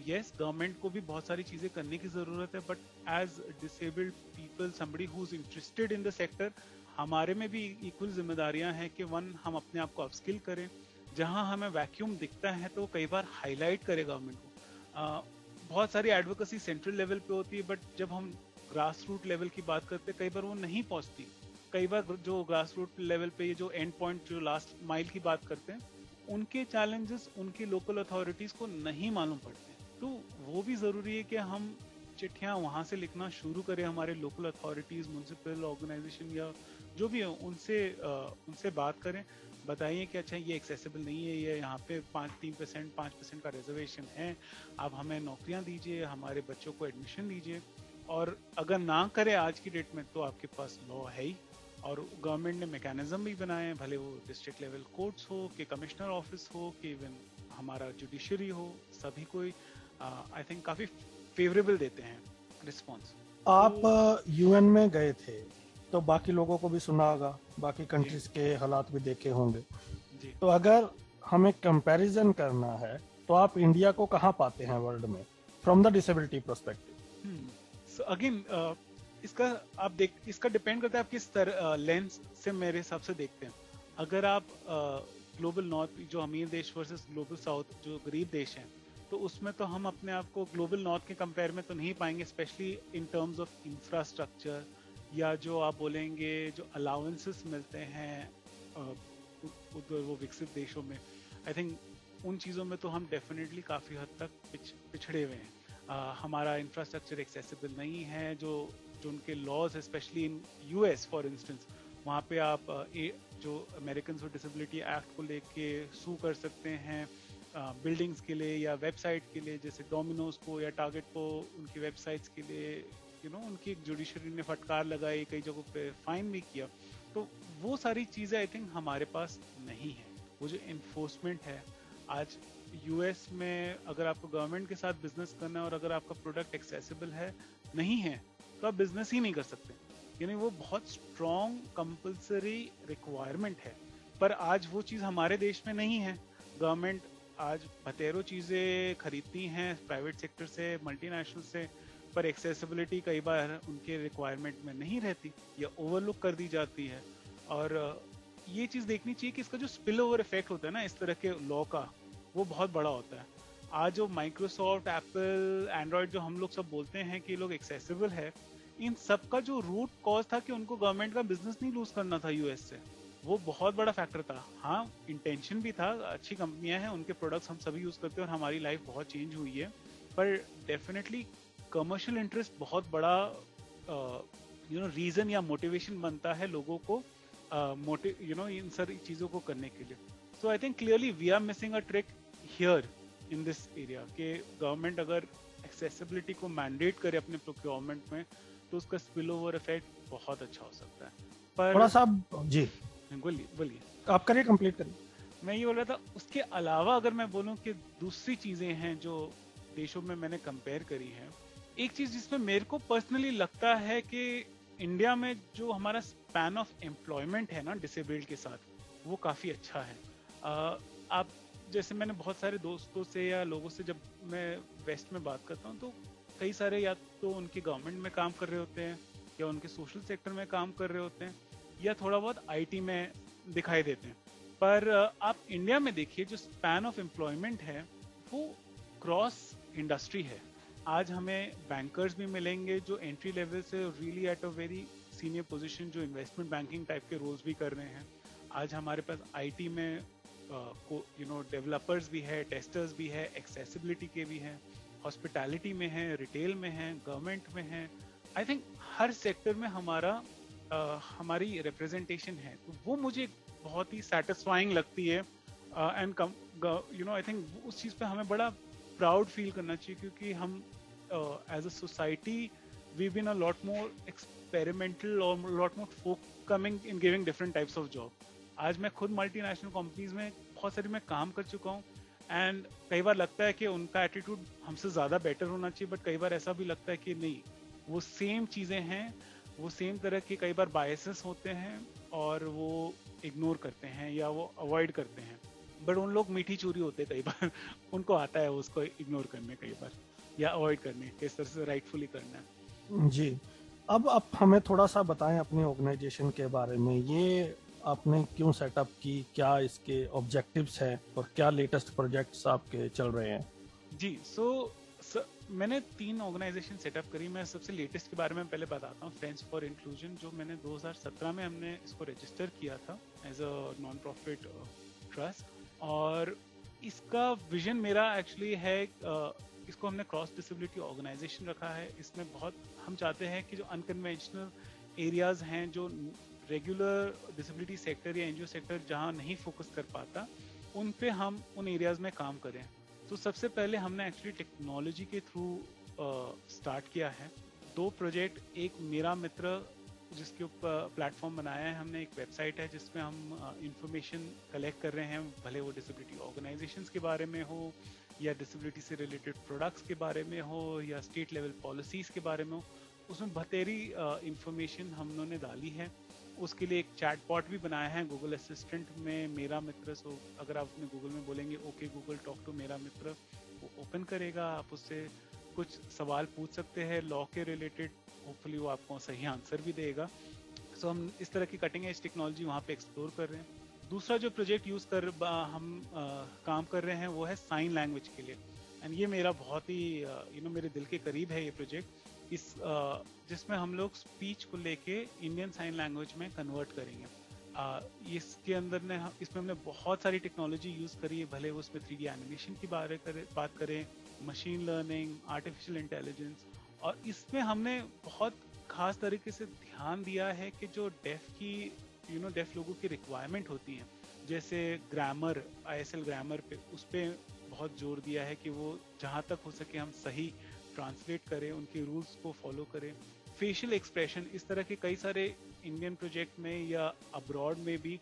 यस गवर्नमेंट को भी बहुत सारी चीजें करने की जरूरत है, but as disabled people, somebody who is interested in the sector, हमारे में भी इक्वल जिम्मेदारियां हैं कि वन हम अपने आप को अपस्किल करें, जहां हमें वैक्यूम दिखता है तो कई बार हाईलाइट करे गवर्नमेंट को। बहुत सारी एडवोकेसी सेंट्रल लेवल पे होती है, बट जब हम ग्रास रूट लेवल की बात करते हैं कई बार वो नहीं पहुंचती। कई बार जो ग्रास रूट लेवल पे ये जो एंड पॉइंट जो लास्ट माइल की बात करते हैं उनके चैलेंजेस उनकी लोकल अथॉरिटीज को नहीं मालूम पड़ते। तो वो भी जरूरी है कि हम चिट्ठियां वहां से लिखना शुरू करें, हमारे लोकल अथॉरिटीज, म्यूनसिपल ऑर्गेनाइजेशन या जो भी है उनसे बात करें, बताइए कि अच्छा ये एक्सेसिबल नहीं है, ये यहाँ पे 5% का रिजर्वेशन है, आप हमें नौकरियां दीजिए, हमारे बच्चों को एडमिशन दीजिए। और अगर ना करे आज की डेट में तो आपके पास लॉ है ही, और गवर्नमेंट ने मैकेनिज्म भी बनाए हैं, भले वो डिस्ट्रिक्ट लेवल कोर्ट्स हो कि कमिश्नर ऑफिस हो कि इवन हमारा जुडिशरी हो, सभी कोई आई थिंक काफी फेवरेबल देते हैं रिस्पॉन्स। आप यूएन में गए थे तो बाकी लोगों को भी सुना होगा, बाकी कंट्रीज के हालात भी देखे होंगे जी। तो अगर हमें कंपैरिजन करना है तो आप इंडिया को कहाँ पाते हैं वर्ल्ड में from the disability perspective? So again इसका डिपेंड करता है आप किस लेंस से मेरे हिसाब से देखते हैं। अगर आप ग्लोबल नॉर्थ जो अमीर देश वर्सेस ग्लोबल साउथ जो गरीब देश हैं, तो उसमें तो हम अपने आप को ग्लोबल नॉर्थ के कंपेयर में तो नहीं पाएंगे, specially in terms of infrastructure या जो आप बोलेंगे जो अलाउंसेस मिलते हैं उधर वो विकसित देशों में। आई थिंक उन चीज़ों में तो हम डेफिनेटली काफ़ी हद तक पिछड़े हुए हैं। हमारा इंफ्रास्ट्रक्चर एक्सेसिबल नहीं है, जो उनके लॉज है, specially in US for instance, वहाँ पे आप जो अमेरिकन विद डिसेबिलिटी एक्ट को लेके सू कर सकते हैं बिल्डिंग्स के लिए या वेबसाइट के लिए, जैसे डोमिनोज को या टारगेट को उनकी वेबसाइट्स के लिए उनकी जुडिशरी ने फटकार लगाई, कई जगहों पे फाइन भी किया। तो वो सारी चीज़ें आई थिंक हमारे पास नहीं है। वो जो इन्फोर्समेंट है आज यूएस में, अगर आपको गवर्नमेंट के साथ बिजनेस करना है और अगर आपका प्रोडक्ट एक्सेसिबल है नहीं है तो आप बिजनेस ही नहीं कर सकते। यानी वो बहुत स्ट्रॉन्ग कंपल्सरी रिक्वायरमेंट है पर आज वो चीज़ हमारे देश में नहीं है। गवर्नमेंट आज बतेरो चीज़ें खरीदती हैं प्राइवेट सेक्टर से, मल्टीनेशनल से, पर एक्सेसिबिलिटी कई बार उनके रिक्वायरमेंट में नहीं रहती या ओवरलुक कर दी जाती है। और ये चीज़ देखनी चाहिए कि इसका जो स्पिल ओवर इफेक्ट होता है ना इस तरह के लॉ का, वो बहुत बड़ा होता है। आज जो माइक्रोसॉफ्ट, एप्पल, एंड्रॉयड जो हम लोग सब बोलते हैं कि ये लोग एक्सेसिबल है, इन सब का जो रूट कॉज था कि उनको गवर्नमेंट का बिजनेस नहीं लूज करना था यूएस से, वो बहुत बड़ा फैक्टर था। हाँ, इंटेंशन भी था, अच्छी कंपनियां हैं, उनके प्रोडक्ट्स हम सभी यूज करते हैं और हमारी लाइफ बहुत चेंज हुई है, पर डेफिनेटली कमर्शियल इंटरेस्ट बहुत बड़ा रीजन या मोटिवेशन बनता है लोगों को इन सारी चीजों को करने के लिए। So I think clearly we are missing a trick here in this area कि गवर्नमेंट अगर एक्सेसिबिलिटी को मैंडेट करे अपने प्रोक्योरमेंट में तो उसका स्पिल ओवर इफेक्ट बहुत अच्छा हो सकता है। पर थोड़ा सा जी बोलिए आप करिए, कंप्लीट करिए। मैं ये बोल रहा था, उसके अलावा अगर मैं बोलूं कि दूसरी चीजें हैं जो देशों में मैंने कंपेयर करी हैं, एक चीज जिसमें मेरे को पर्सनली लगता है कि इंडिया में जो हमारा स्पैन ऑफ एम्प्लॉयमेंट है ना डिसेबल्ड के साथ, वो काफी अच्छा है। आप जैसे मैंने बहुत सारे दोस्तों से या लोगों से जब मैं वेस्ट में बात करता हूँ तो कई सारे या तो उनके गवर्नमेंट में काम कर रहे होते हैं या उनके सोशल सेक्टर में काम कर रहे होते हैं या थोड़ा बहुत आईटी में दिखाई देते हैं। पर आप इंडिया में देखिए जो स्पैन ऑफ एम्प्लॉयमेंट है वो क्रॉस इंडस्ट्री है। आज हमें बैंकर्स भी मिलेंगे जो एंट्री लेवल से really at a very senior position, जो इन्वेस्टमेंट बैंकिंग टाइप के रोल्स भी कर रहे हैं। आज हमारे पास आईटी में डेवलपर्स भी है, टेस्टर्स भी है, एक्सेसिबिलिटी के भी हैं, हॉस्पिटैलिटी में है, रिटेल में है, गवर्नमेंट में है। आई थिंक हर सेक्टर में हमारी रिप्रेजेंटेशन है, तो वो मुझे बहुत ही सेटिस्फाइंग लगती है। एंड आई थिंक उस चीज़ पे हमें बड़ा प्राउड फील करना चाहिए क्योंकि हम as a society we been a lot more experimental और lot more focusing in giving different types of job. आज मैं खुद मल्टीनेशनल कंपनीज में बहुत सारी मैं काम कर चुका हूँ एंड कई बार लगता है कि उनका एटीट्यूड हमसे ज़्यादा बेटर होना चाहिए, बट कई बार ऐसा भी लगता है कि नहीं, वो सेम चीज़ें हैं, वो सेम तरह के कई बार बायसेस होते हैं और वो इग्नोर करते हैं या वो अवॉइड करते हैं। बट उन लोग मीठी चूरी होते हैं कई बार उनको आता है उसको इग्नोर करने कई बार या अवॉइड करने, किस तरह से राइटफुली करना है। जी, अब आप हमें थोड़ा सा बताएं अपनी ऑर्गेनाइजेशन के बारे में। ये आपने क्यों सेटअप की, क्या इसके ऑब्जेक्टिव्स हैं और क्या लेटेस्ट प्रोजेक्ट्स आपके चल रहे हैं? जी, मैंने 3 ऑर्गेनाइजेशन सेटअप करी। मैं सबसे लेटेस्ट के बारे में पहले बताता हूँ, फ्रेंड्स फॉर इंक्लूजन, जो मैंने 2017 में हमने इसको रजिस्टर किया था as a non profit trust. और इसका विजन मेरा एक्चुअली है, इसको हमने क्रॉस डिसेबिलिटी ऑर्गेनाइजेशन रखा है। इसमें बहुत हम चाहते हैं कि जो अनकन्वेंशनल एरियाज हैं, जो रेगुलर डिसेबिलिटी सेक्टर या एनजीओ सेक्टर जहाँ नहीं फोकस कर पाता, उन पे हम उन एरियाज में काम करें। तो सबसे पहले हमने एक्चुअली टेक्नोलॉजी के थ्रू स्टार्ट किया है 2 प्रोजेक्ट। एक मेरा मित्र, जिसके ऊपर प्लेटफॉर्म बनाया है हमने, एक वेबसाइट है जिसमें हम इंफॉर्मेशन कलेक्ट कर रहे हैं, भले वो डिसेबिलिटी ऑर्गेनाइजेशंस के बारे में हो या डिसेबिलिटी से रिलेटेड प्रोडक्ट्स के बारे में हो या स्टेट लेवल पॉलिसीज के बारे में हो। उसमें बतेरी इंफॉर्मेशन हम लोगों ने डाली है। उसके लिए एक चैटबॉट भी बनाया है गूगल असिस्टेंट में, मेरा मित्र। सो अगर आप अपने गूगल में बोलेंगे ओके गूगल टॉक टू मेरा मित्र, वो ओपन करेगा, आप उससे कुछ सवाल पूछ सकते हैं लॉ के रिलेटेड, होपफुली वो आपको सही आंसर भी देगा। सो हम इस तरह की कटिंग एज टेक्नोलॉजी वहाँ पे एक्सप्लोर कर रहे हैं। दूसरा जो प्रोजेक्ट हम काम कर रहे हैं वो है साइन लैंग्वेज के लिए। एंड ये मेरा बहुत ही मेरे दिल के करीब है ये प्रोजेक्ट। जिसमें हम लोग स्पीच को लेके इंडियन साइन लैंग्वेज में कन्वर्ट करेंगे। इसके अंदर इसमें हमने बहुत सारी टेक्नोलॉजी यूज करी है, भले वो उसमें 3D एनिमेशन की बात करें, मशीन लर्निंग, आर्टिफिशियल इंटेलिजेंस। और इसमें हमने बहुत खास तरीके से ध्यान दिया है कि जो डेफ लोगों की रिक्वायरमेंट होती है, जैसे ग्रामर, ISL ग्रामर पे, उस पर बहुत जोर दिया है कि वो जहाँ तक हो सके हम सही ट्रांसलेट करें, उनके रूल्स को फॉलो करें। फेशियल एक्सप्रेशन, इस तरह के कई सारे इंडियन प्रोजेक्ट में या अब्रॉड में भी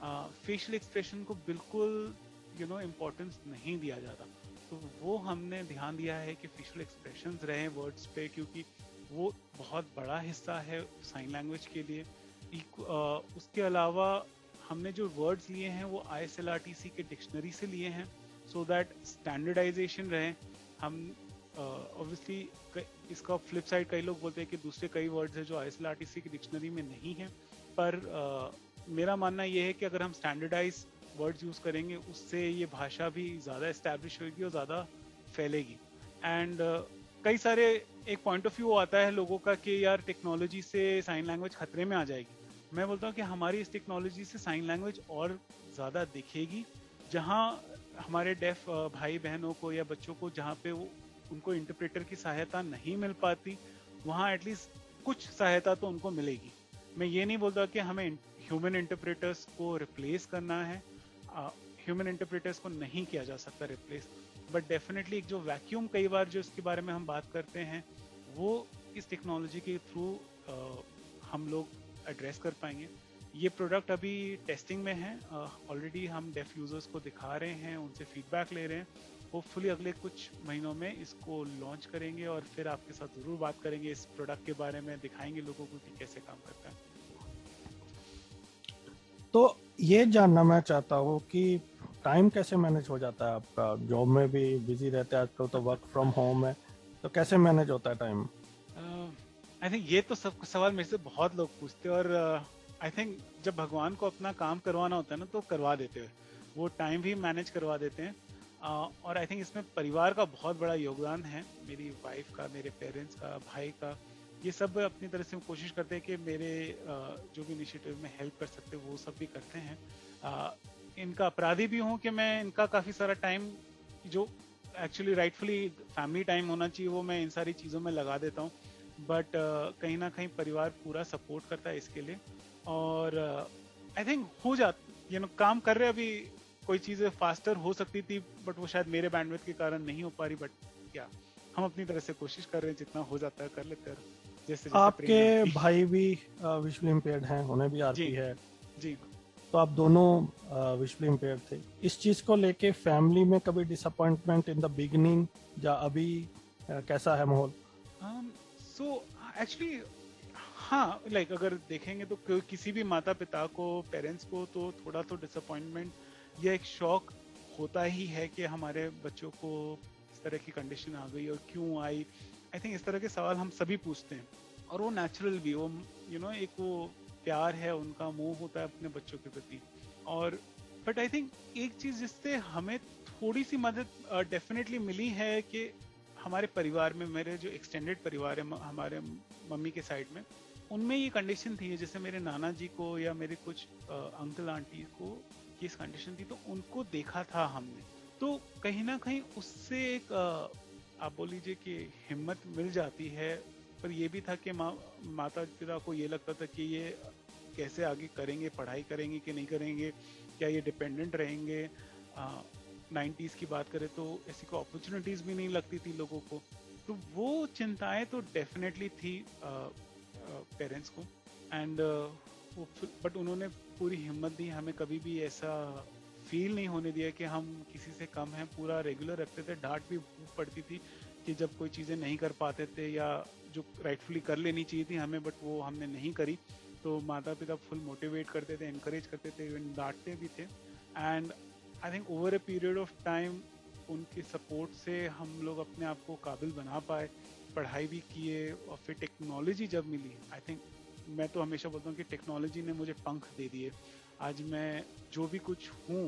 फेशियल एक्सप्रेशन को बिल्कुल इम्पोर्टेंस नहीं दिया जाता। तो वो हमने ध्यान दिया है कि फेशियल एक्सप्रेशंस रहें वर्ड्स पे, क्योंकि वो बहुत बड़ा हिस्सा है साइन लैंग्वेज के लिए। उसके अलावा हमने जो वर्ड्स लिए हैं वो ISLRTC के डिक्शनरी से लिए हैं, सो दैट स्टैंडर्डाइजेशन रहे। हम ऑब्वियसली इसका फ्लिप साइड कई लोग बोलते हैं कि दूसरे कई वर्ड्स हैं जो ISLRTC की डिक्शनरी में नहीं है, पर मेरा मानना ये है कि अगर हम स्टैंडर्डाइज वर्ड्स यूज करेंगे उससे ये भाषा भी ज़्यादा एस्टैब्लिश होगी और ज़्यादा फैलेगी। एंड कई सारे एक पॉइंट ऑफ व्यू आता है लोगों का कि यार टेक्नोलॉजी से साइन लैंग्वेज खतरे में आ जाएगी। मैं बोलता हूँ कि हमारी इस टेक्नोलॉजी से साइन लैंग्वेज और ज़्यादा दिखेगी। जहाँ हमारे डेफ भाई बहनों को या बच्चों को जहाँ पे वो उनको इंटरप्रेटर की सहायता नहीं मिल पाती, वहाँ एटलीस्ट कुछ सहायता तो उनको मिलेगी। मैं ये नहीं बोलता कि हमें ह्यूमन इंटरप्रेटर्स को रिप्लेस करना है, ह्यूमन इंटरप्रेटर्स को नहीं किया जा सकता रिप्लेस, बट डेफिनेटली एक जो वैक्यूम कई बार जो इसके बारे में हम बात करते हैं वो इस टेक्नोलॉजी के थ्रू हम लोग एड्रेस कर पाएंगे। ये प्रोडक्ट अभी टेस्टिंग में है, ऑलरेडी हम डेफ यूजर्स को दिखा रहे हैं, उनसे फीडबैक ले रहे हैं। होपफुली अगले कुछ महीनों में इसको लॉन्च करेंगे और फिर आपके साथ ज़रूर बात करेंगे इस प्रोडक्ट के बारे में, दिखाएंगे लोगों को कि कैसे काम करता है। तो ये जानना मैं चाहता हूँ कि टाइम कैसे मैनेज हो जाता है आपका? जॉब में भी बिजी रहते हैं आजकल, तो वर्क फ्रॉम होम है, तो कैसे मैनेज होता है टाइम? आई थिंक ये तो सब सवाल मेरे से बहुत लोग पूछते हैं, और आई थिंक जब भगवान को अपना काम करवाना होता है ना तो करवा देते हैं, वो टाइम भी मैनेज करवा देते हैं। और आई थिंक इसमें परिवार का बहुत बड़ा योगदान है, मेरी वाइफ का, मेरे पेरेंट्स का, भाई का। ये सब अपनी तरह से कोशिश करते हैं कि मेरे जो भी इनिशिएटिव में हेल्प कर सकते वो सब भी करते हैं। इनका अपराधी भी हूँ कि मैं इनका काफ़ी सारा टाइम जो एक्चुअली राइटफुली फैमिली टाइम होना चाहिए वो मैं इन सारी चीज़ों में लगा देता हूँ, बट कहीं ना कहीं परिवार पूरा सपोर्ट करता है इसके लिए। और आई थिंक हो जाता, काम कर रहे अभी, कोई चीज़ें फास्टर हो सकती थी बट वो शायद मेरे बैंडविड्थ के कारण नहीं हो पा रही, बट क्या हम अपनी तरह से कोशिश कर रहे हैं, जितना हो जाता है कर लेते हैं। जैसे आपके भाई भी विजुअली इम्पेयर्ड हैं, उन्हें भी आरपी है जी, तो आप दोनों विजुअली इम्पेयर्ड थे। इस चीज को लेके फैमिली में कभी डिसअपॉइंटमेंट इन द बिगिनिंग, या अभी कैसा है माहौल? सो एक्चुअली हाँ, लाइक अगर देखेंगे तो किसी भी माता पिता को, पेरेंट्स को तो थोड़ा तो डिसअपॉइंटमेंट या एक शौक होता ही है कि हमारे बच्चों को इस तरह की कंडीशन आ गई और क्यों आई। आई थिंक इस तरह के सवाल हम सभी पूछते हैं, और वो नेचुरल भी, वो एक वो प्यार है उनका, मोह होता है अपने बच्चों के प्रति। और बट आई थिंक एक चीज जिससे हमें थोड़ी सी मदद डेफिनेटली मिली है कि हमारे परिवार में, मेरे जो एक्सटेंडेड परिवार है हमारे मम्मी के साइड में, उनमें ये कंडीशन थी। जैसे मेरे नाना जी को या मेरे कुछ अंकल आंटी को ये कंडीशन थी, तो उनको देखा था हमने, तो कहीं ना कहीं उससे एक आप बोल लीजिए कि हिम्मत मिल जाती है। पर ये भी था कि माता पिता को ये लगता था कि ये कैसे आगे करेंगे, पढ़ाई करेंगे कि नहीं करेंगे, क्या ये डिपेंडेंट रहेंगे। 90s की बात करें तो ऐसी कोई अपॉर्चुनिटीज भी नहीं लगती थी लोगों को, तो वो चिंताएं तो डेफिनेटली थी पेरेंट्स को। एंड बट उन्होंने पूरी हिम्मत दी, हमें कभी भी ऐसा फील नहीं होने दिया कि हम किसी से कम हैं। पूरा रेगुलर रखते थे, डांट भी पड़ती थी कि जब कोई चीज़ें नहीं कर पाते थे या जो राइटफुली कर लेनी चाहिए थी हमें, बट वो हमने नहीं करी, तो माता पिता फुल मोटिवेट करते थे, इनकरेज करते थे, इवन डांटते भी थे। And I think over a period of time उनके सपोर्ट से हम लोग अपने आप को काबिल बना पाए, पढ़ाई भी किए, और फिर टेक्नोलॉजी जब मिली, आई थिंक मैं तो हमेशा बोलता हूँ कि टेक्नोलॉजी ने मुझे पंख दे दिए। आज मैं जो भी कुछ हूँ,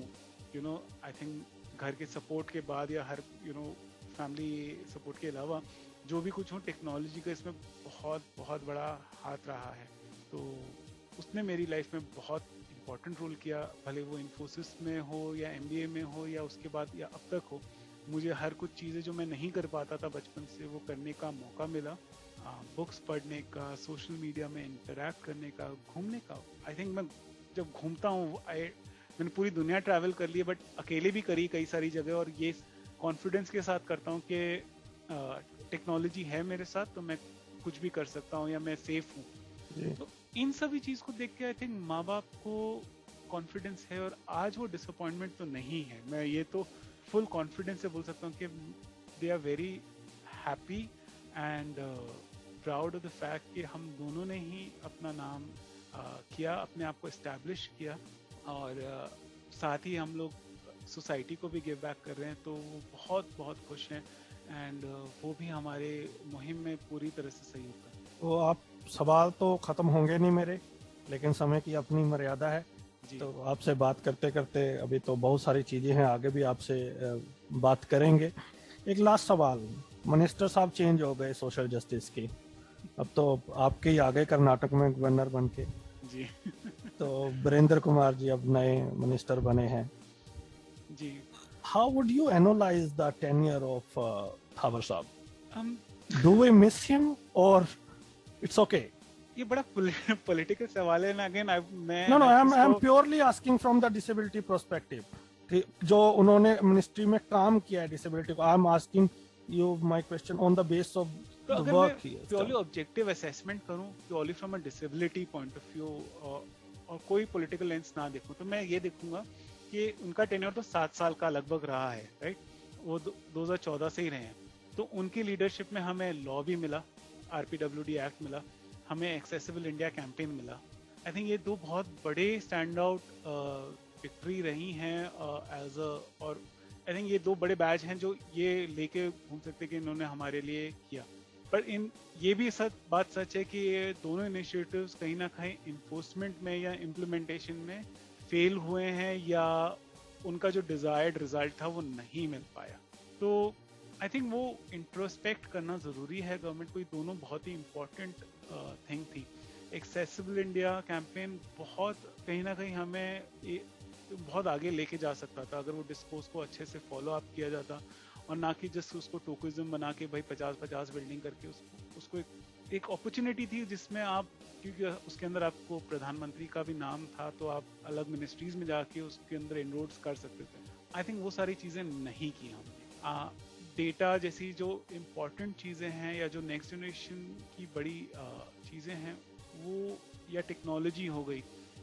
आई थिंक घर के सपोर्ट के बाद या हर फैमिली सपोर्ट के अलावा जो भी कुछ हूँ, टेक्नोलॉजी का इसमें बहुत बहुत बड़ा हाथ रहा है। तो उसने मेरी लाइफ में बहुत इम्पोर्टेंट रोल किया, भले वो इन्फोसिस में हो या MBA में हो या उसके बाद या अब तक हो। मुझे हर कुछ चीज़ें जो मैं नहीं कर पाता था बचपन से, वो करने का मौका मिला। बुक्स पढ़ने का, सोशल मीडिया में इंटरैक्ट करने का, घूमने का। आई थिंक मैं जब घूमता हूँ, मैंने पूरी दुनिया ट्रैवल कर ली है, बट अकेले भी करी कई सारी जगह, और ये कॉन्फिडेंस के साथ करता हूँ कि टेक्नोलॉजी है मेरे साथ तो मैं कुछ भी कर सकता हूँ या मैं सेफ हूँ। तो इन सभी चीज को देख के आई थिंक माँ बाप को कॉन्फिडेंस है, और आज वो डिसअपॉइंटमेंट तो नहीं है। मैं ये तो फुल कॉन्फिडेंस से बोल सकता हूँ कि they are very happy and proud of the fact कि हम दोनों ने ही अपना नाम किया, अपने आप को एस्टैब्लिश किया, और साथ ही हम लोग सोसाइटी को भी गिव बैक कर रहे हैं, तो वो बहुत बहुत खुश हैं। एंड वो भी हमारे मुहिम में पूरी तरह से सहयोग कर रहे तो आप सवाल तो खत्म होंगे नहीं मेरे, लेकिन समय की अपनी मर्यादा है। हैं जी। तो आपसे बात करते करते अभी तो बहुत सारी चीजें हैं, आगे भी आपसे बात करेंगे। एक लास्ट सवाल, मिनिस्टर साहब चेंज हो गए सोशल जस्टिस की, अब तो आपके ही आगे कर्नाटक में गवर्नर बन के, जी तो वीरेंद्र कुमार जी अब नए मिनिस्टर बने हैं। जी। How would you analyze the tenure of Thawar साहब? हम डू वी मिस हिम और इट्स ओके? ये बड़ा पॉलिटिकल सवाल है ना। अगेन मैं नो नो, हर आई चीज एम को purely asking from the disability perspective, कि जो उन्होंने मिनिस्ट्री में काम किया है डिसेबिलिटी को। I am asking you my question on the base of तो द अगर मैं work he has purely done. Objective assessment करूं, purely from a disability point of view, और कोई पॉलिटिकल लेंस ना देखूं, तो मैं ये देखूंगा कि उनका टेन्योर तो 7 साल का लगभग रहा है, राइट। वो 2014 से ही रहे हैं। तो उनकी लीडरशिप में हमें लॉ भी मिला, आरपीडब्ल्यूडी एक्ट मिला, हमें एक्सेसिबल इंडिया कैंपेन मिला। आई थिंक ये दो बहुत बड़े स्टैंड आउट विक्ट्री रही हैं एज अ, और आई थिंक ये दो बड़े बैच हैं जो ये लेके घूम सकते कि इन्होंने हमारे लिए किया। पर इन ये भी बात सच है कि ये दोनों इनिशिएटिव्स कहीं ना कहीं इन्फोर्समेंट में या इम्प्लीमेंटेशन में फेल हुए हैं, या उनका जो डिजायर्ड रिजल्ट था वो नहीं मिल पाया। तो आई थिंक वो इंट्रोस्पेक्ट करना जरूरी है गवर्नमेंट को। ये दोनों बहुत ही इंपॉर्टेंट थिंग थी। एक्सेसिबल इंडिया कैंपेन बहुत कहीं ना कहीं हमें बहुत आगे लेके जा सकता था, अगर वो डिस्कोर्स को अच्छे से फॉलो अप किया जाता, और ना कि जस्ट उसको टोकनिज्म बना के भाई 50-50 बिल्डिंग करके उसको एक अपॉर्चुनिटी थी जिसमें आप, क्योंकि उसके अंदर आपको प्रधानमंत्री का भी नाम था, तो आप अलग मिनिस्ट्रीज में जाके उसके अंदर इनरोड्स कर सकते थे। आई थिंक वो सारी चीजें नहीं की हमने। डेटा जैसी जो इम्पोर्टेंट चीजें हैं, या जो नेक्स्ट जनरेशन की बड़ी चीजें हैं, वो या टेक्नोलॉजी हो गई,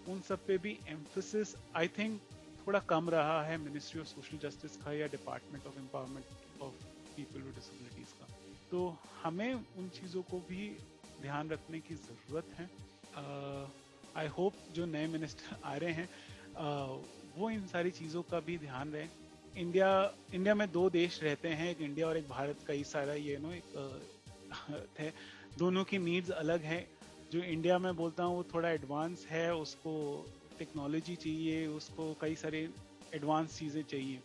उन सब पे भी एम्फोसिस आई थिंक थोड़ा कम रहा है मिनिस्ट्री ऑफ सोशल जस्टिस का या department of empowerment of people with disabilities का। तो हमें उन चीज़ों को भी ध्यान रखने की ज़रूरत है। आई होप जो नए मिनिस्टर आ रहे हैं वो इन सारी चीज़ों का भी ध्यान रहे। इंडिया में दो देश रहते हैं, एक इंडिया और एक भारत। कई सारा ये थे, दोनों की नीड्स अलग है। जो इंडिया में बोलता हूँ वो थोड़ा एडवांस है, उसको टेक्नोलॉजी चाहिए, उसको कई सारे एडवांस चीज़ें चाहिए।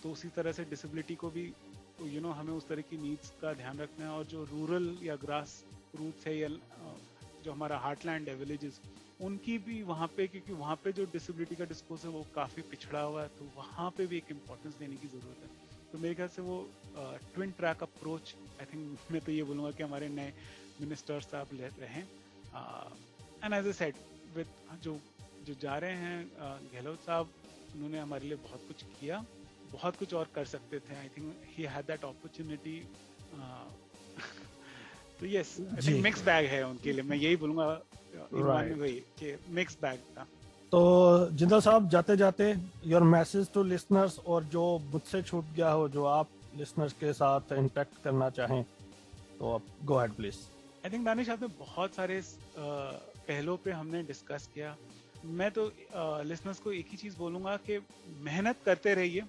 तो उसी तरह से डिसेबिलिटी को भी हमें उस तरह की नीड्स का ध्यान रखना है। और जो रूरल या ग्रास रूट्स है, या जो हमारा हार्टलैंड है, विलेजेस, उनकी भी वहाँ पे, क्योंकि वहाँ पे जो डिसेबिलिटी का डिस्कोर्स है वो काफ़ी पिछड़ा हुआ है, तो वहाँ पे भी एक इम्पोर्टेंस देने की ज़रूरत है। तो मेरे ख्याल से वो twin track approach, I think मैं तो ये बोलूँगा कि हमारे नए मिनिस्टर साहब ले रहे हैं। And as I said with जो जा रहे हैं गहलोत साहब, उन्होंने हमारे लिए बहुत कुछ किया, बहुत कुछ और कर सकते थे। I think he had that opportunity. तो yes, I think mix bag है उनके लिए, मैं यही बोलूंगा कि मिक्स बैग था। तो जिंदल साहब, जाते जाते योर मैसेज टू लिसनर्स, और जो मुझसे छूट गया हो जो आप लिसनर्स के साथ इंटरेक्ट करना चाहें, तो आप go ahead please. I think Danish, आपने बहुत सारे पहलों पे हमने डिस्कस किया। मैं तो लिसनर्स को एक ही चीज बोलूंगा कि मेहनत करते रहिए।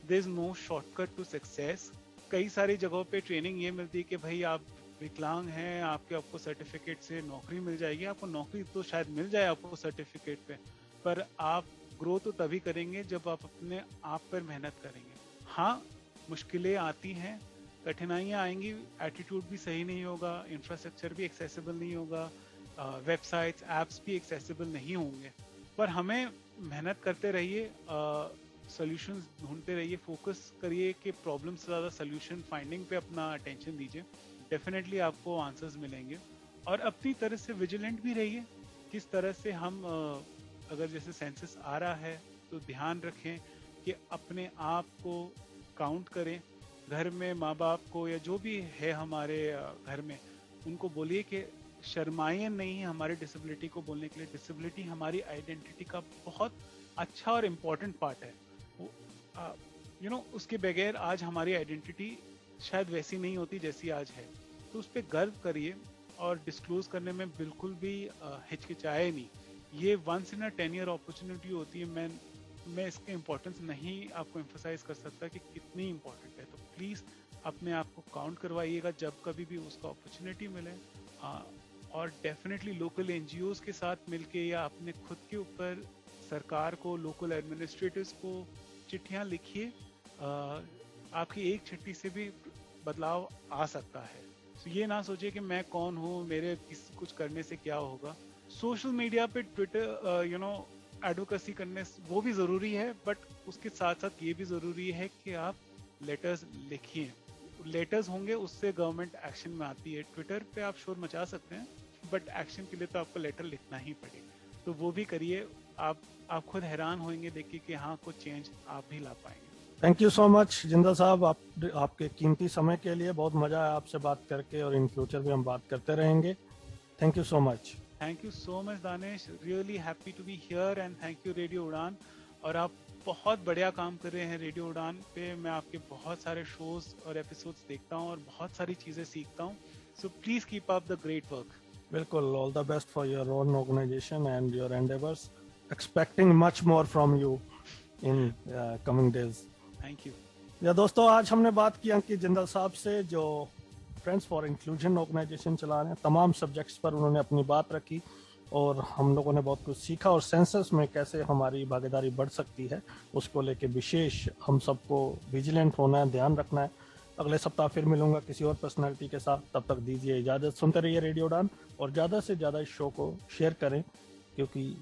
There is no shortcut to success. कई सारी जगहों पे ट्रेनिंग ये मिलती है कि भाई आप विकलांग हैं, आपको सर्टिफिकेट से नौकरी मिल जाएगी। आपको नौकरी तो शायद मिल जाए आपको सर्टिफिकेट पे, पर आप ग्रो तो तभी करेंगे जब आप अपने आप पर मेहनत करेंगे। हाँ, मुश्किलें आती हैं, कठिनाइयाँ आएंगी, एटीट्यूड भी सही नहीं होगा, इंफ्रास्ट्रक्चर भी एक्सेसिबल नहीं होगा, वेबसाइट्स एप्स भी एक्सेसिबल नहीं होंगे, पर हमें मेहनत करते रहिए, सॉल्यूशंस ढूंढते रहिए, फोकस करिए कि प्रॉब्लम से ज़्यादा सॉल्यूशन फाइंडिंग पे अपना अटेंशन दीजिए। डेफिनेटली आपको आंसर्स मिलेंगे। और अपनी तरह से विजिलेंट भी रहिए। किस तरह से हम अगर जैसे सेंसस आ रहा है तो ध्यान रखें कि अपने आप को काउंट करें। घर में माँ बाप को या जो भी है हमारे घर में, उनको बोलिए कि शर्माइए नहीं है हमारी डिसेबिलिटी को बोलने के लिए। डिसेबिलिटी हमारी आइडेंटिटी का बहुत अच्छा और इम्पोर्टेंट पार्ट है। उसके बगैर आज हमारी आइडेंटिटी शायद वैसी नहीं होती जैसी आज है। तो उस पर गर्व करिए और डिस्क्लोज करने में बिल्कुल भी हिचकिचाए नहीं। ये once in a 10 year opportunity होती है। मैं इसके इम्पोर्टेंस नहीं आपको एम्फोसाइज कर सकता कि कितनी इम्पोर्टेंट है। तो प्लीज़ अपने आप को काउंट करवाइएगा जब कभी भी उसका अपॉर्चुनिटी मिले। और डेफिनेटली लोकल एनजीओज के साथ मिलके या अपने खुद के ऊपर सरकार को, लोकल एडमिनिस्ट्रेटर्स को चिट्ठियां लिखिए। आपकी एक चिट्ठी से भी बदलाव आ सकता है। तो ये ना सोचिए कि मैं कौन हूँ, मेरे कुछ करने से क्या होगा। सोशल मीडिया पे ट्विटर एडवोकेसी करने वो भी ज़रूरी है, बट उसके साथ साथ ये भी ज़रूरी है कि आप लेटर्स लिखिए। लेटर्स होंगे उससे गवर्नमेंट एक्शन में आती है। ट्विटर पे आप शोर मचा सकते हैं, बट एक्शन के लिए तो आपको लेटर लिखना ही पड़ेगा। तो वो भी करिए। आप खुद हैरान होंगे देखिए कि हाँ, कुछ चेंज आप भी ला पाएंगे। Thank you so much Jindal साहब, आपके कीमती समय के लिए। बहुत मजा आया आपसे बात करके और इन फ्यूचर भी हम बात करते रहेंगे। Thank you so much. Thank you so much Danish, really happy to be here and thank you radio Udaan. और आप बहुत बढ़िया काम कर रहे हैं रेडियो उड़ान पे। मैं आपके बहुत सारे शोज और एपिसोड्स देखता हूँ और बहुत सारी चीज़ें सीखता हूँ। So please keep up the great work. बिल्कुल, all the best for your own organization and your endeavours. Expecting much more from you in coming days. Thank you. या दोस्तों, आज हमने बात की अंकित जिंदल साहब से, जो फ्रेंड्स फॉर इंक्लूजन ऑर्गेनाइजेशन चला रहे हैं। तमाम सब्जेक्ट्स पर उन्होंने अपनी बात रखी और हम लोगों ने बहुत कुछ सीखा, और सेंसस में कैसे हमारी भागीदारी बढ़ सकती है उसको लेके विशेष हम सबको विजिलेंट होना है, ध्यान रखना है। अगले सप्ताह फिर मिलूंगा किसी और पर्सनैलिटी के साथ। तब तक दीजिए इजाज़त। सुनते रहिए रेडियो उड़ान और ज़्यादा से ज़्यादा इस शो को शेयर करें, क्योंकि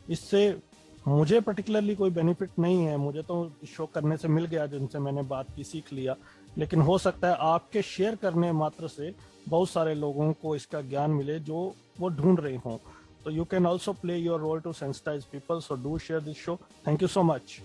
इससे मुझे पर्टिकुलरली कोई बेनिफिट नहीं है। मुझे तो इस शो करने से मिल गया, जिनसे मैंने बात की, सीख लिया। लेकिन हो सकता है आपके शेयर करने मात्र से बहुत सारे लोगों को इसका ज्ञान मिले जो वो ढूंढ रहे हों। तो you can also play your role to sensitize people, so do share this show. Thank you so much.